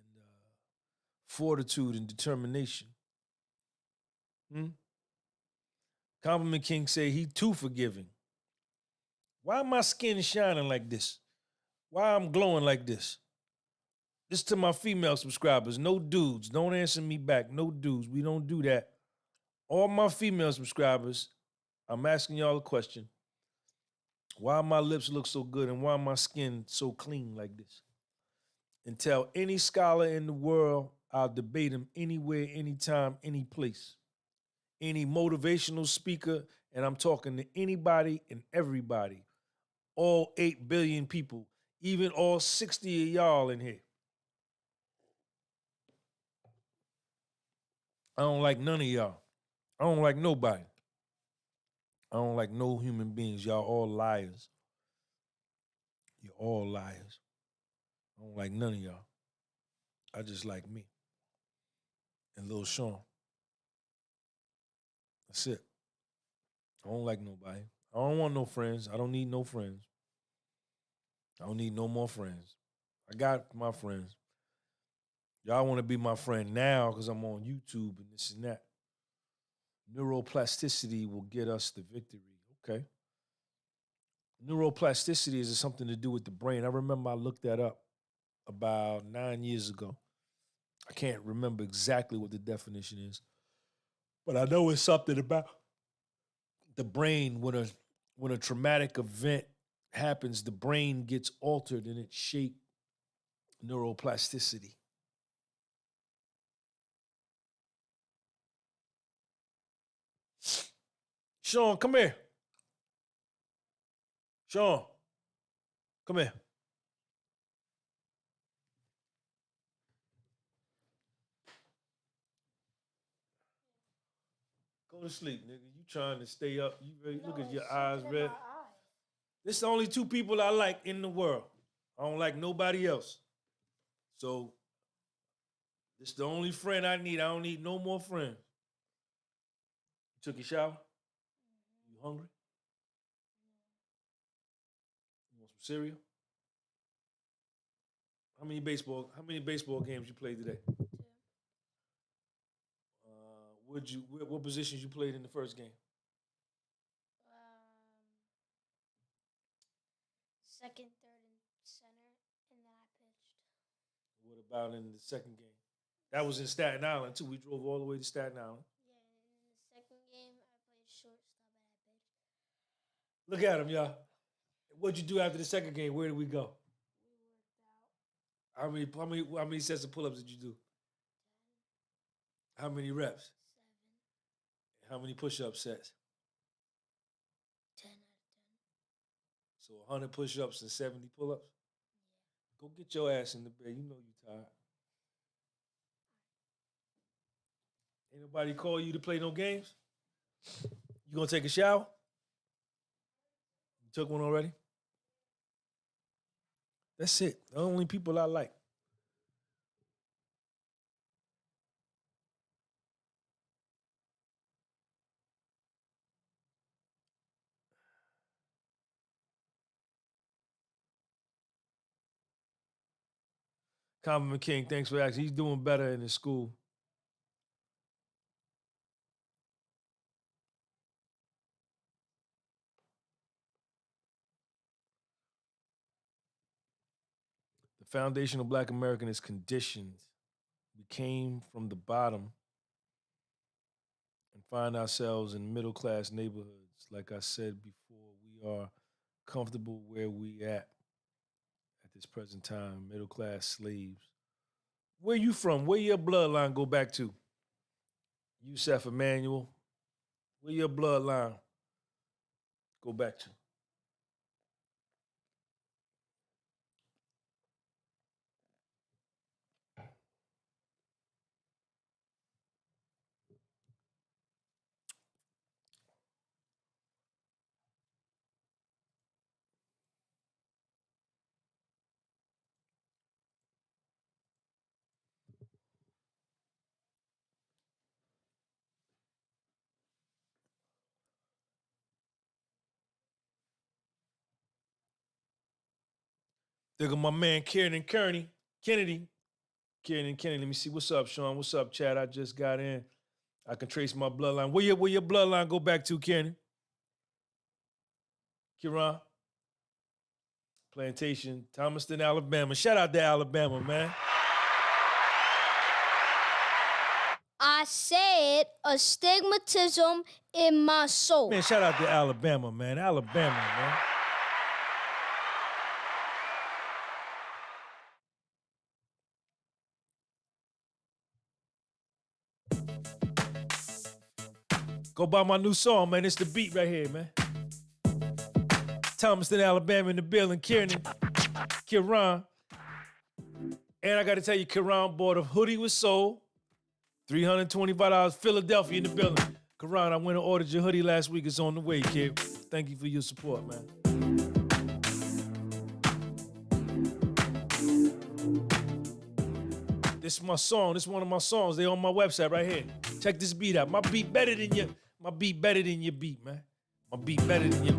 fortitude and determination. Compliment King say he too forgiving. Why my skin shining like this? Why I'm glowing like this? This to my female subscribers. No dudes. Don't answer me back. No dudes. We don't do that. All my female subscribers, I'm asking y'all a question. Why my lips look so good and why my skin so clean like this? And tell any scholar in the world, I'll debate him anywhere, anytime, any place. Any motivational speaker, and I'm talking to anybody and everybody. All 8 billion people, even all 60 of y'all in here. I don't like none of y'all. I don't like nobody. I don't like no human beings. Y'all all liars. You're all liars. I don't like none of y'all. I just like me. And Lil Sean. That's it. I don't like nobody. I don't want no friends. I don't need no friends. I don't need no more friends. I got my friends. Y'all want to be my friend now because I'm on YouTube and this and that. Neuroplasticity will get us the victory. Okay. Neuroplasticity is something to do with the brain. I remember I looked that up about 9 years ago. I can't remember exactly what the definition is, but I know it's something about the brain. When a traumatic event happens, the brain gets altered and it's shaped. Neuroplasticity. Sean, come here. Sean, come here. Go to sleep, nigga. You trying to stay up. You ready? Look at your eyes red. This is the only two people I like in the world. I don't like nobody else. So this is the only friend I need. I don't need no more friends. You took your shower? You hungry? You want some cereal? How many baseball games you played today? What positions you played in the first game? Second, third, and center, and then I pitched. What about in the second game? That was in Staten Island too. We drove all the way to Staten Island. Yeah, and in the second game I played shortstop and I pitched. Look at him, y'all. What'd you do after the second game? Where did we go? We worked out. How many sets of pull-ups did you do? 10. How many reps? 7. How many push-up sets? 10 out of 10. So 100 push-ups and 70 pull-ups? Yeah. Go get your ass in the bed. You know you tired. Ain't nobody call you to play no games? You gonna take a shower? You took one already? That's it. The only people I like. Compliment King, thanks for asking. He's doing better in his school. The foundation of Black American is conditioned. We came from the bottom and find ourselves in middle-class neighborhoods Like I said before, we are comfortable where we at this present time, middle class slaves. Where you from? Where your bloodline go back to? Yusef Emmanuel. Where your bloodline go back to? There go my man Kieran Kennedy. Kieran Kennedy. Let me see. What's up, Sean? What's up, Chad? I just got in. I can trace my bloodline. Where your bloodline go back to, Kieran? Kieran? Plantation, Thomaston, Alabama. Shout out to Alabama, man. I said astigmatism in my soul. Man, shout out to Alabama, man. Alabama, man. Go buy my new song, man. It's the beat right here, man. Thomaston, Alabama in the building. Kieran. And I got to tell you, Kieran bought a hoodie with soul. $325. Philadelphia in the building. Kieran, I went and ordered your hoodie last week. It's on the way, kid. Thank you for your support, man. This is my song. This is one of my songs. They on my website right here. Check this beat out. My beat better than your beat, man. My beat better than your.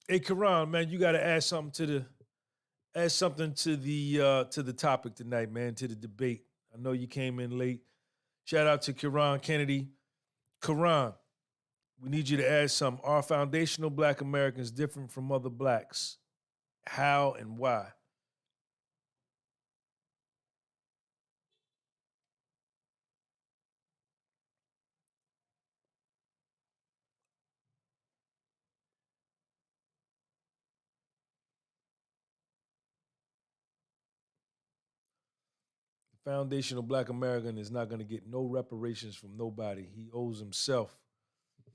Hey, Karan, man, you got to add something to the topic tonight, man, to the debate. I know you came in late. Shout out to Karan Kennedy. Karan, we need you to add something. Are foundational Black Americans different from other Blacks? How and why? Foundational Black American is not going to get no reparations from nobody. He owes himself.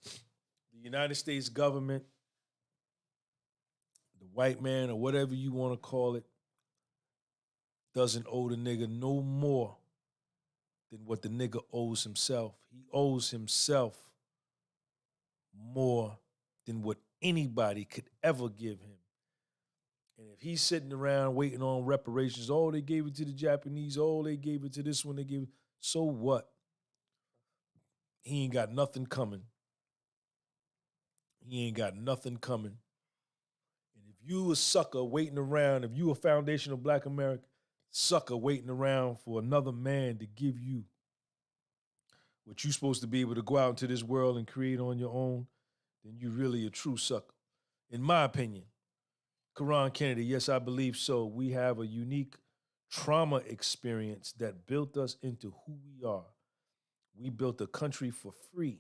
The United States government, the white man, or whatever you want to call it, doesn't owe the nigga no more than what the nigga owes himself. He owes himself more than what anybody could ever give him. And if he's sitting around waiting on reparations, oh, they gave it to the Japanese, oh, they gave it to this one, they gave it, so what? He ain't got nothing coming. He ain't got nothing coming. And if you a sucker waiting around, if you a foundational Black American sucker waiting around for another man to give you what you're supposed to be able to go out into this world and create on your own, then you really a true sucker. In my opinion. Karan Kennedy, yes, I believe so. We have a unique trauma experience that built us into who we are. We built a country for free.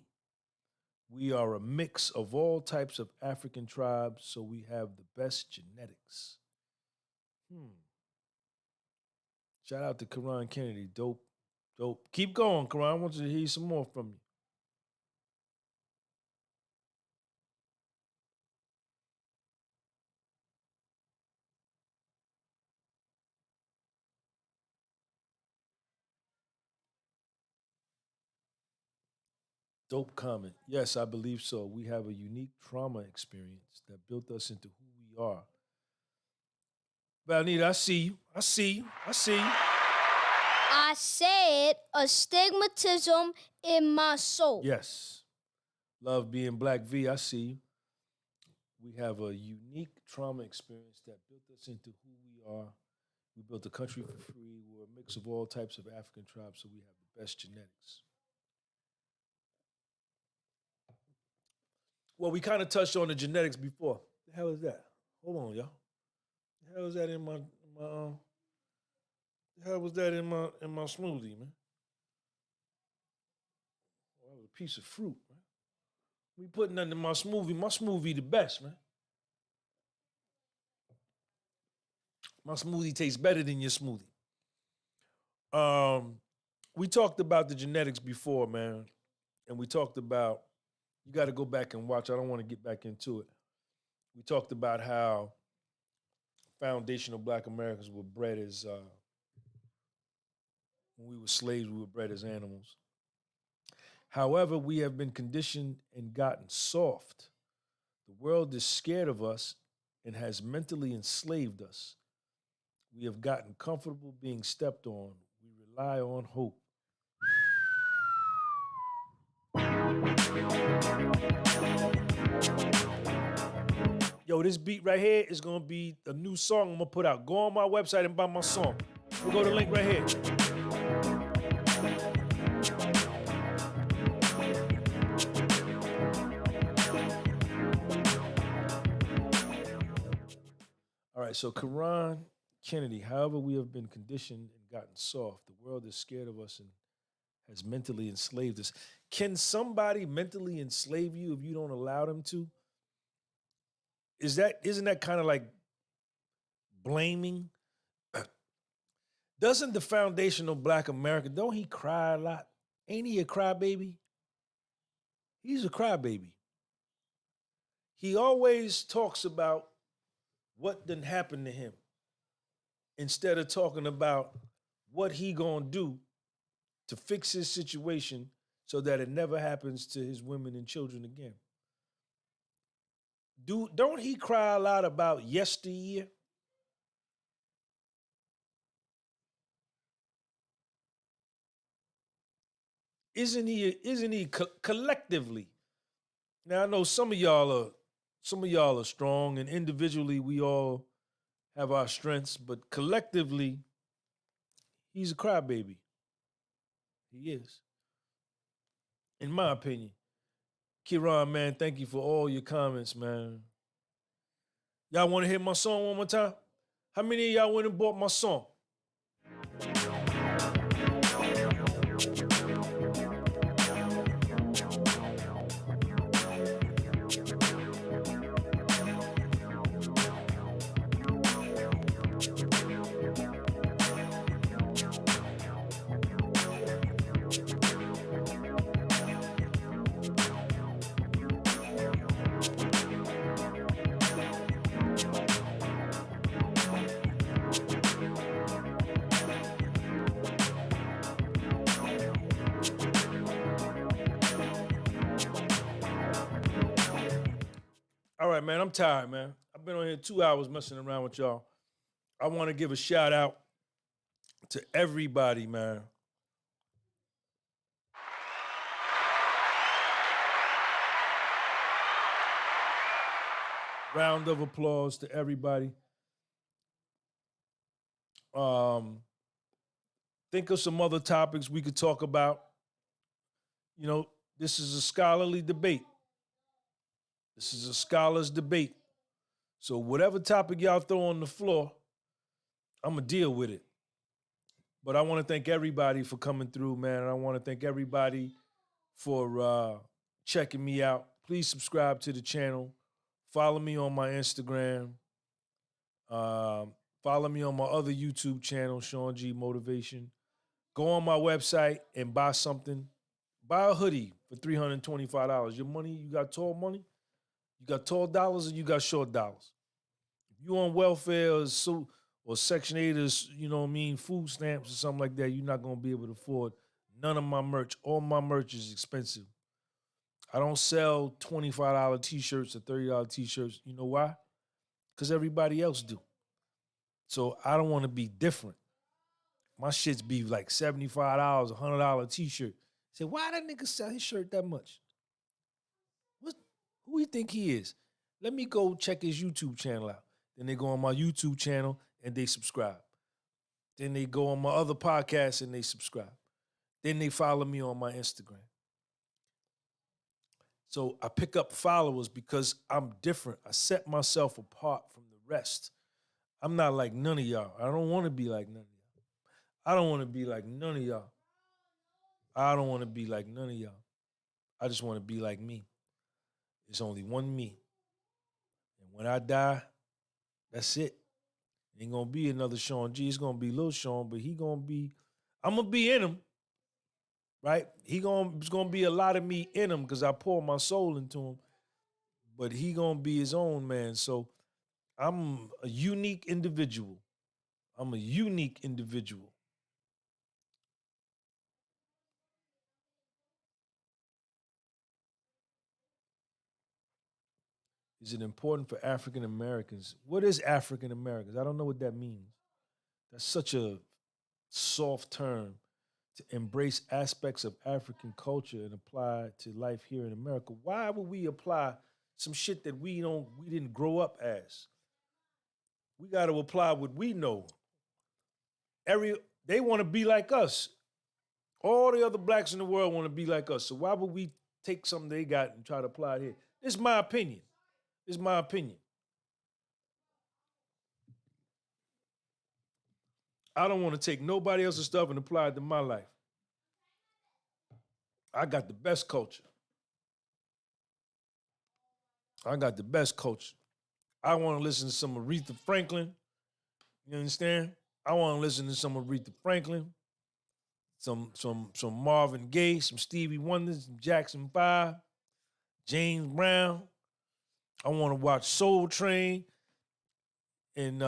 We are a mix of all types of African tribes, so we have the best genetics. Shout out to Karan Kennedy. Dope. Keep going, Karan. I want you to hear some more from you. Dope comment. Yes, I believe so. We have a unique trauma experience that built us into who we are. Valnita, I see you. I said astigmatism in my soul. Yes. Love being Black V, I see you. We have a unique trauma experience that built us into who we are. We built a country for free. We're a mix of all types of African tribes, so we have the best genetics. Well, we kind of touched on the genetics before. The hell is that? Hold on, y'all. The hell is that in my the hell was that in my smoothie, man? Well, that was a piece of fruit, man. We putting that in my smoothie. My smoothie the best, man. My smoothie tastes better than your smoothie. We talked about the genetics before, man. And we talked about, you got to go back and watch. I don't want to get back into it. We talked about how foundational Black Americans were bred as, when we were slaves, we were bred as animals. However, we have been conditioned and gotten soft. The world is scared of us and has mentally enslaved us. We have gotten comfortable being stepped on. We rely on hope. Yo, this beat right here is gonna be a new song I'm gonna put out. Go on my website and buy my song. We'll go to the link right here. All right, so Karan Kennedy, however we have been conditioned and gotten soft, the world is scared of us and has mentally enslaved us. Can somebody mentally enslave you if you don't allow them to? Isn't that kind of like blaming? Doesn't the foundational Black American, don't he cry a lot? Ain't he a crybaby? He's a crybaby. He always talks about what done happened to him instead of talking about what he gonna do to fix his situation so that it never happens to his women and children again. Don't he cry a lot about yesteryear? Isn't he collectively? Now I know some of y'all are strong, and individually we all have our strengths, but collectively, he's a crybaby. He is. In my opinion. Kiran, man, thank you for all your comments, man. Y'all want to hear my song one more time? How many of y'all went and bought my song? All right, man, I'm tired, man. I've been on here 2 hours messing around with y'all. I want to give a shout out to everybody, man. Round of applause to everybody. Think of some other topics we could talk about. You know, this is a scholarly debate. This is a scholar's debate. So whatever topic y'all throw on the floor, I'm going to deal with it. But I want to thank everybody for coming through, man. And I want to thank everybody for checking me out. Please subscribe to the channel. Follow me on my Instagram. Follow me on my other YouTube channel, Sean G Motivation. Go on my website and buy something. Buy a hoodie for $325. Your money, you got tall money? You got tall dollars or you got short dollars? If you on welfare or Section 8 or, you know what I mean, food stamps or something like that, you're not going to be able to afford none of my merch. All my merch is expensive. I don't sell $25 T-shirts or $30 T-shirts. You know why? Because everybody else do. So I don't want to be different. My shits be like $75, $100 T-shirt. Say, why that nigga sell his shirt that much? Who you think he is? Let me go check his YouTube channel out. Then they go on my YouTube channel and they subscribe. Then they go on my other podcast and they subscribe. Then they follow me on my Instagram. So I pick up followers because I'm different. I set myself apart from the rest. I'm not like none of y'all. I don't want to be like none of y'all. I don't want to be like none of y'all. I don't want to be like none of y'all. I just want to be like me. It's only one me. And when I die, that's it. Ain't gonna be another Sean G. It's gonna be Lil Sean, but I'm gonna be in him, right? It's gonna be a lot of me in him because I pour my soul into him. But he gonna be his own man. So I'm a unique individual. I'm a unique individual. Is it important for African Americans? What is African Americans? I don't know what that means. That's such a soft term to embrace aspects of African culture and apply it to life here in America. Why would we apply some shit that we didn't grow up as? We got to apply what we know. They want to be like us. All the other blacks in the world want to be like us. So why would we take something they got and try to apply it here? This is my opinion. This is my opinion. I don't want to take nobody else's stuff and apply it to my life. I got the best culture. I got the best culture. I want to listen to some Aretha Franklin. You understand? I want to listen to some Aretha Franklin, some Marvin Gaye, some Stevie Wonder, some Jackson 5, James Brown. I want to watch Soul Train and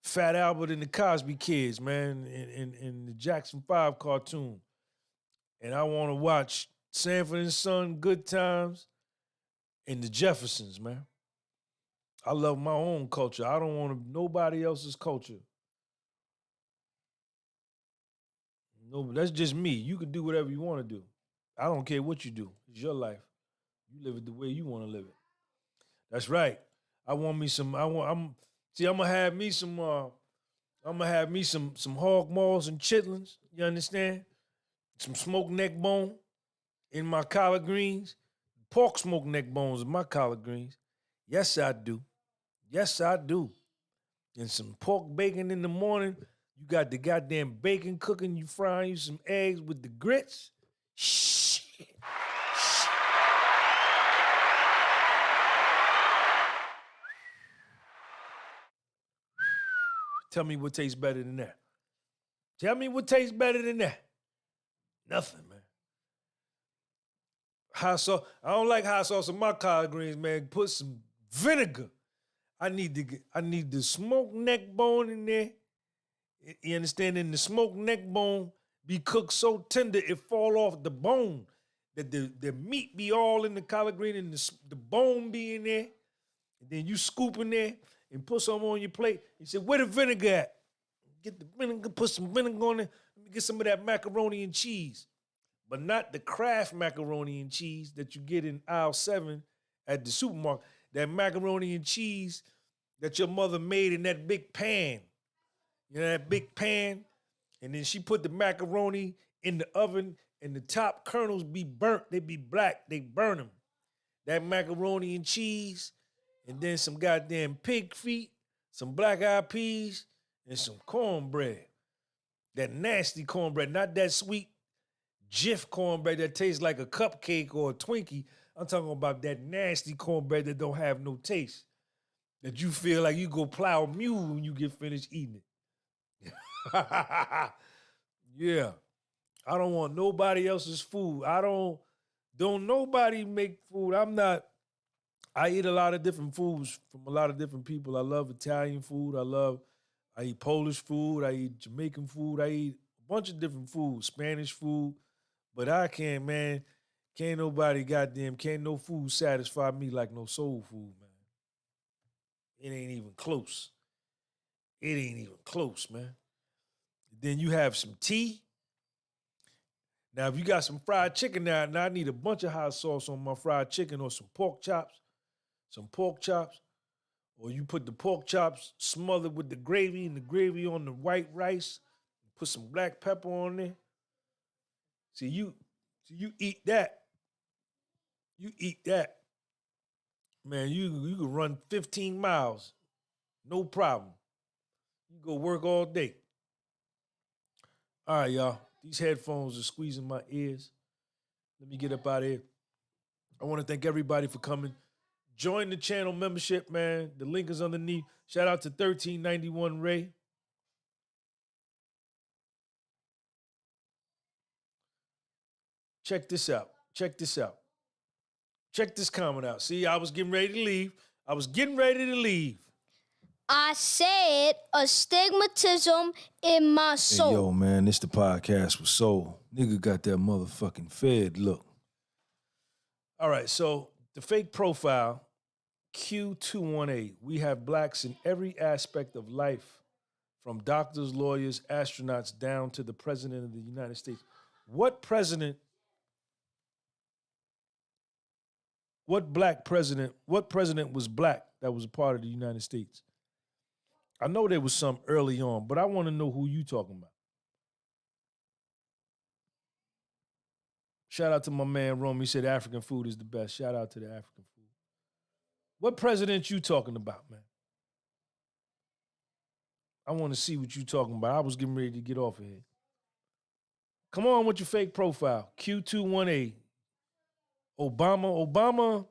Fat Albert and the Cosby Kids, man, in the Jackson 5 cartoon. And I want to watch Sanford and Son, Good Times, and the Jeffersons, man. I love my own culture. I don't want nobody else's culture. No, that's just me. You can do whatever you want to do. I don't care what you do. It's your life. You live it the way you want to live it. That's right. I'm gonna have me some hog maws and chitlins. You understand? Some smoked neck bone in my collard greens. Pork smoked neck bones in my collard greens. Yes, I do. Yes, I do. And some pork bacon in the morning. You got the goddamn bacon cooking. You frying you some eggs with the grits. Shit. Tell me what tastes better than that. Tell me what tastes better than that. Nothing, man. Hot sauce. I don't like hot sauce on my collard greens, man. Put some vinegar. I need the smoked neck bone in there. You understand? And the smoked neck bone be cooked so tender it fall off the bone. That the meat be all in the collard green and the bone be in there. And then you scoop in there and put some on your plate. You say, where the vinegar at? Get the vinegar, put some vinegar on it. Let me get some of that macaroni and cheese. But not the Kraft macaroni and cheese that you get in aisle 7 at the supermarket. That macaroni and cheese that your mother made in that big pan. You know, that big pan? And then she put the macaroni in the oven and the top kernels be burnt. They be black. They burn them. That macaroni and cheese and then some goddamn pig feet, some black-eyed peas, and some cornbread. That nasty cornbread, not that sweet Jif cornbread that tastes like a cupcake or a Twinkie. I'm talking about that nasty cornbread that don't have no taste. That you feel like you go plow a mule when you get finished eating it. Yeah. I don't want nobody else's food. Don't nobody make food. I eat a lot of different foods from a lot of different people. I love Italian food. I eat Polish food. I eat Jamaican food. I eat a bunch of different foods, Spanish food. But can't no food satisfy me like no soul food, man. It ain't even close. It ain't even close, man. Then you have some tea. Now, if you got some fried chicken now I need a bunch of hot sauce on my fried chicken or some pork chops. Or you put the pork chops smothered with the gravy and the gravy on the white rice, put some black pepper on there. See, you eat that. You eat that. Man, you can run 15 miles, no problem. You go work all day. All right, y'all. These headphones are squeezing my ears. Let me get up out of here. I want to thank everybody for coming. Join the channel membership, man. The link is underneath. Shout out to 1391 Ray. Check this out. Check this out. Check this comment out. See, I was getting ready to leave. I said astigmatism in my soul. Hey, yo, man, this the podcast with soul. Nigga got that motherfucking fed look. All right, so the fake profile, Q218. We have blacks in every aspect of life, from doctors, lawyers, astronauts, down to the president of the United States. What president was black that was a part of the United States? I know there was some early on, but I want to know who you talking about. Shout out to my man Rome. He said African food is the best. Shout out to the African food. What president you talking about, man? I want to see what you talking about. I was getting ready to get off of here. Come on with your fake profile. Q218. Obama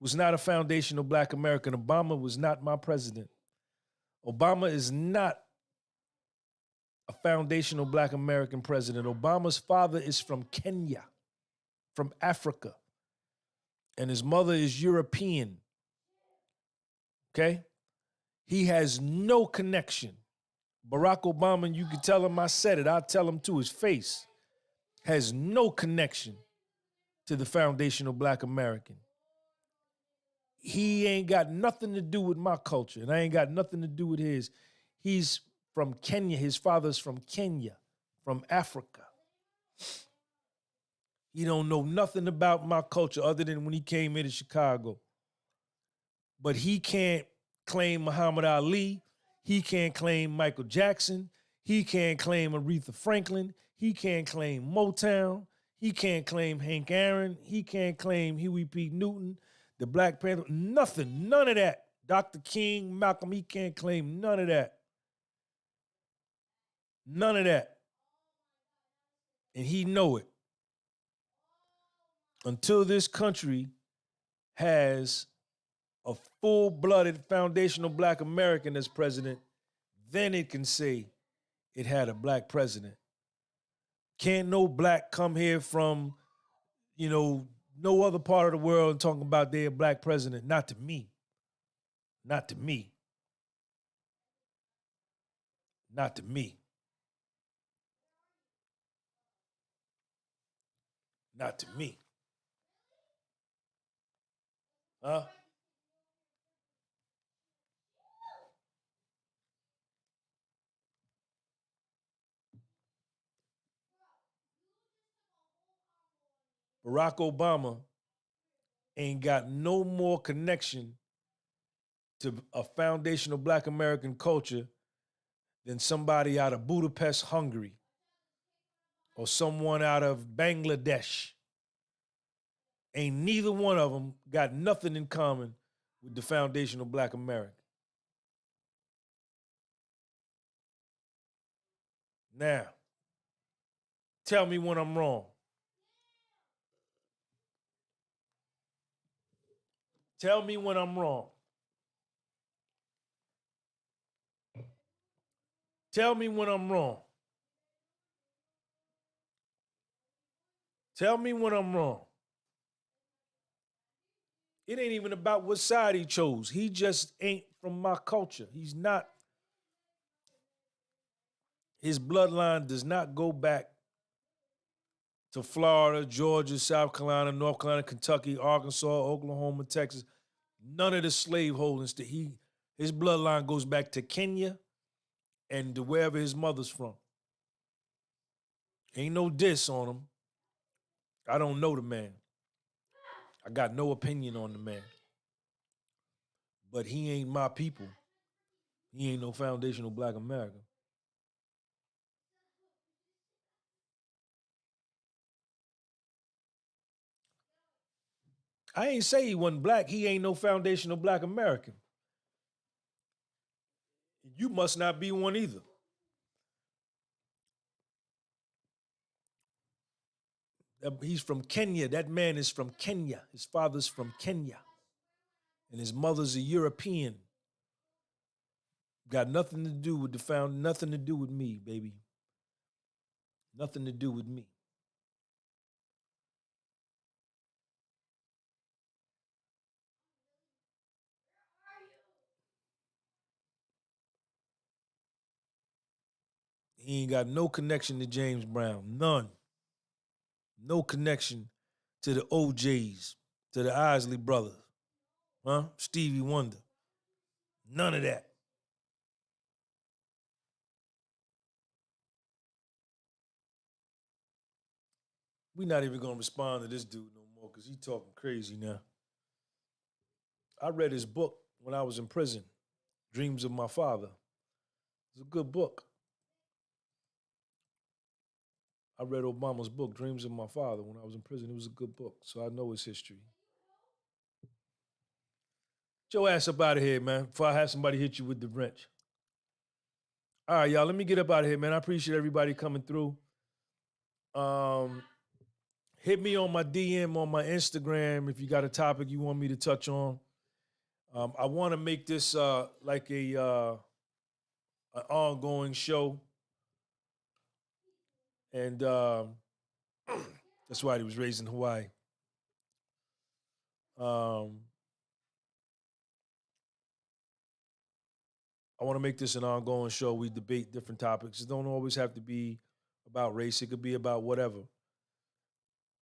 was not a foundational black American. Obama was not my president. Obama is not a foundational black American president. Obama's father is from Kenya, from Africa, and his mother is European. Okay? He has no connection. Barack Obama, and you can tell him I said it, I'll tell him to his face, has no connection to the foundational black American. He ain't got nothing to do with my culture, and I ain't got nothing to do with his. He's from Kenya. His father's from Kenya, from Africa. He don't know nothing about my culture other than when he came into Chicago. But he can't claim Muhammad Ali. He can't claim Michael Jackson. He can't claim Aretha Franklin. He can't claim Motown. He can't claim Hank Aaron. He can't claim Huey P. Newton, the Black Panther. Nothing, none of that. Dr. King, Malcolm, he can't claim none of that. None of that. And he know it. Until this country has a full-blooded foundational black American as president, then it can say it had a black president. Can't no black come here from, no other part of the world and talking about their black president. Not to me. Not to me. Not to me. Not to me. Huh? Barack Obama ain't got no more connection to a foundational black American culture than somebody out of Budapest, Hungary, or someone out of Bangladesh. Ain't neither one of them got nothing in common with the foundational black American. Now, tell me when I'm wrong. Tell me when I'm wrong. Tell me when I'm wrong. Tell me when I'm wrong. It ain't even about what side he chose. He just ain't from my culture. He's not. His bloodline does not go back to Florida, Georgia, South Carolina, North Carolina, Kentucky, Arkansas, Oklahoma, Texas. None of the slave holdings that his bloodline goes back to Kenya and to wherever his mother's from. Ain't no diss on him. I don't know the man. I got no opinion on the man. but he ain't my people. He ain't no foundational Black American. I ain't say he wasn't black. He ain't no foundational Black American. You must not be one either. He's from Kenya. That man is from Kenya. His father's from Kenya. And his mother's a European. Got nothing to do with nothing to do with me, baby. Nothing to do with me. He ain't got no connection to James Brown. None. No connection to the OJs, to the Isley brothers. Huh? Stevie Wonder. None of that. We're not even gonna respond to this dude no more because he's talking crazy now. I read his book when I was in prison, Dreams of My Father. It's a good book. I read Obama's book, Dreams of My Father, when I was in prison. It was a good book, so I know his history. Get your ass up out of here, man, before I have somebody hit you with the wrench. All right, y'all, let me get up out of here, man. I appreciate everybody coming through. Hit me on my DM on my Instagram if you got a topic you want me to touch on. I want to make this like an ongoing show. And that's why he was raised in Hawaii. I want to make this an ongoing show. We debate different topics. It don't always have to be about race. It could be about whatever.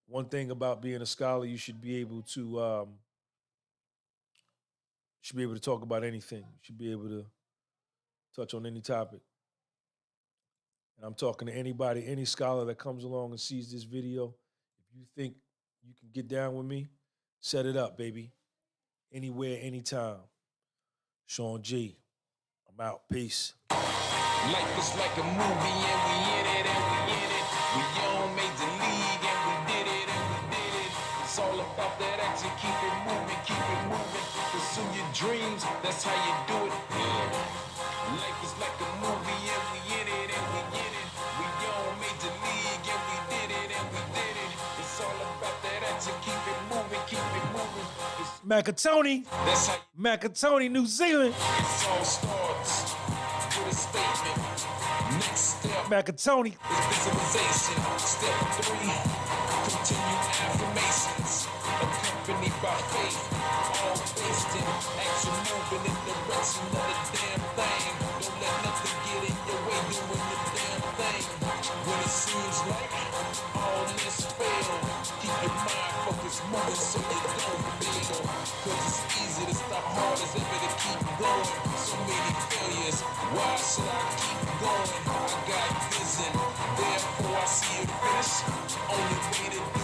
One thing about being a scholar, you should be able to talk about anything. You should be able to touch on any topic. And I'm talking to anybody, any scholar that comes along and sees this video. If you think you can get down with me, set it up, baby. Anywhere, anytime. Sean G. I'm out. Peace. Life is like a movie and we in it and we in it. We all made the league and we did it and we did it. It's all about that action. Keep it moving, keep it moving. Pursue your dreams, that's how you do it. Yeah. Life is like a movie and we in it and we in it. We all made the league and we did it and we did it. It's all about that action. Keep it moving, keep it moving. Macatoni. That's how Macatoni, New Zealand. it all starts. With a statement. Next step. Macatoni. Is visualization. Step 3. Continue affirmations. Accompanied by faith. All based in action, moving in the direction of the damn thing. Don't let nothing get in your way doing the damn thing. When it seems like all this fail, keep your mind focused, moving so you don't fail. Cause it's easy to stop, hard as ever to keep going. So many failures, why should I keep going? I got vision, therefore I see it finish. Only way to do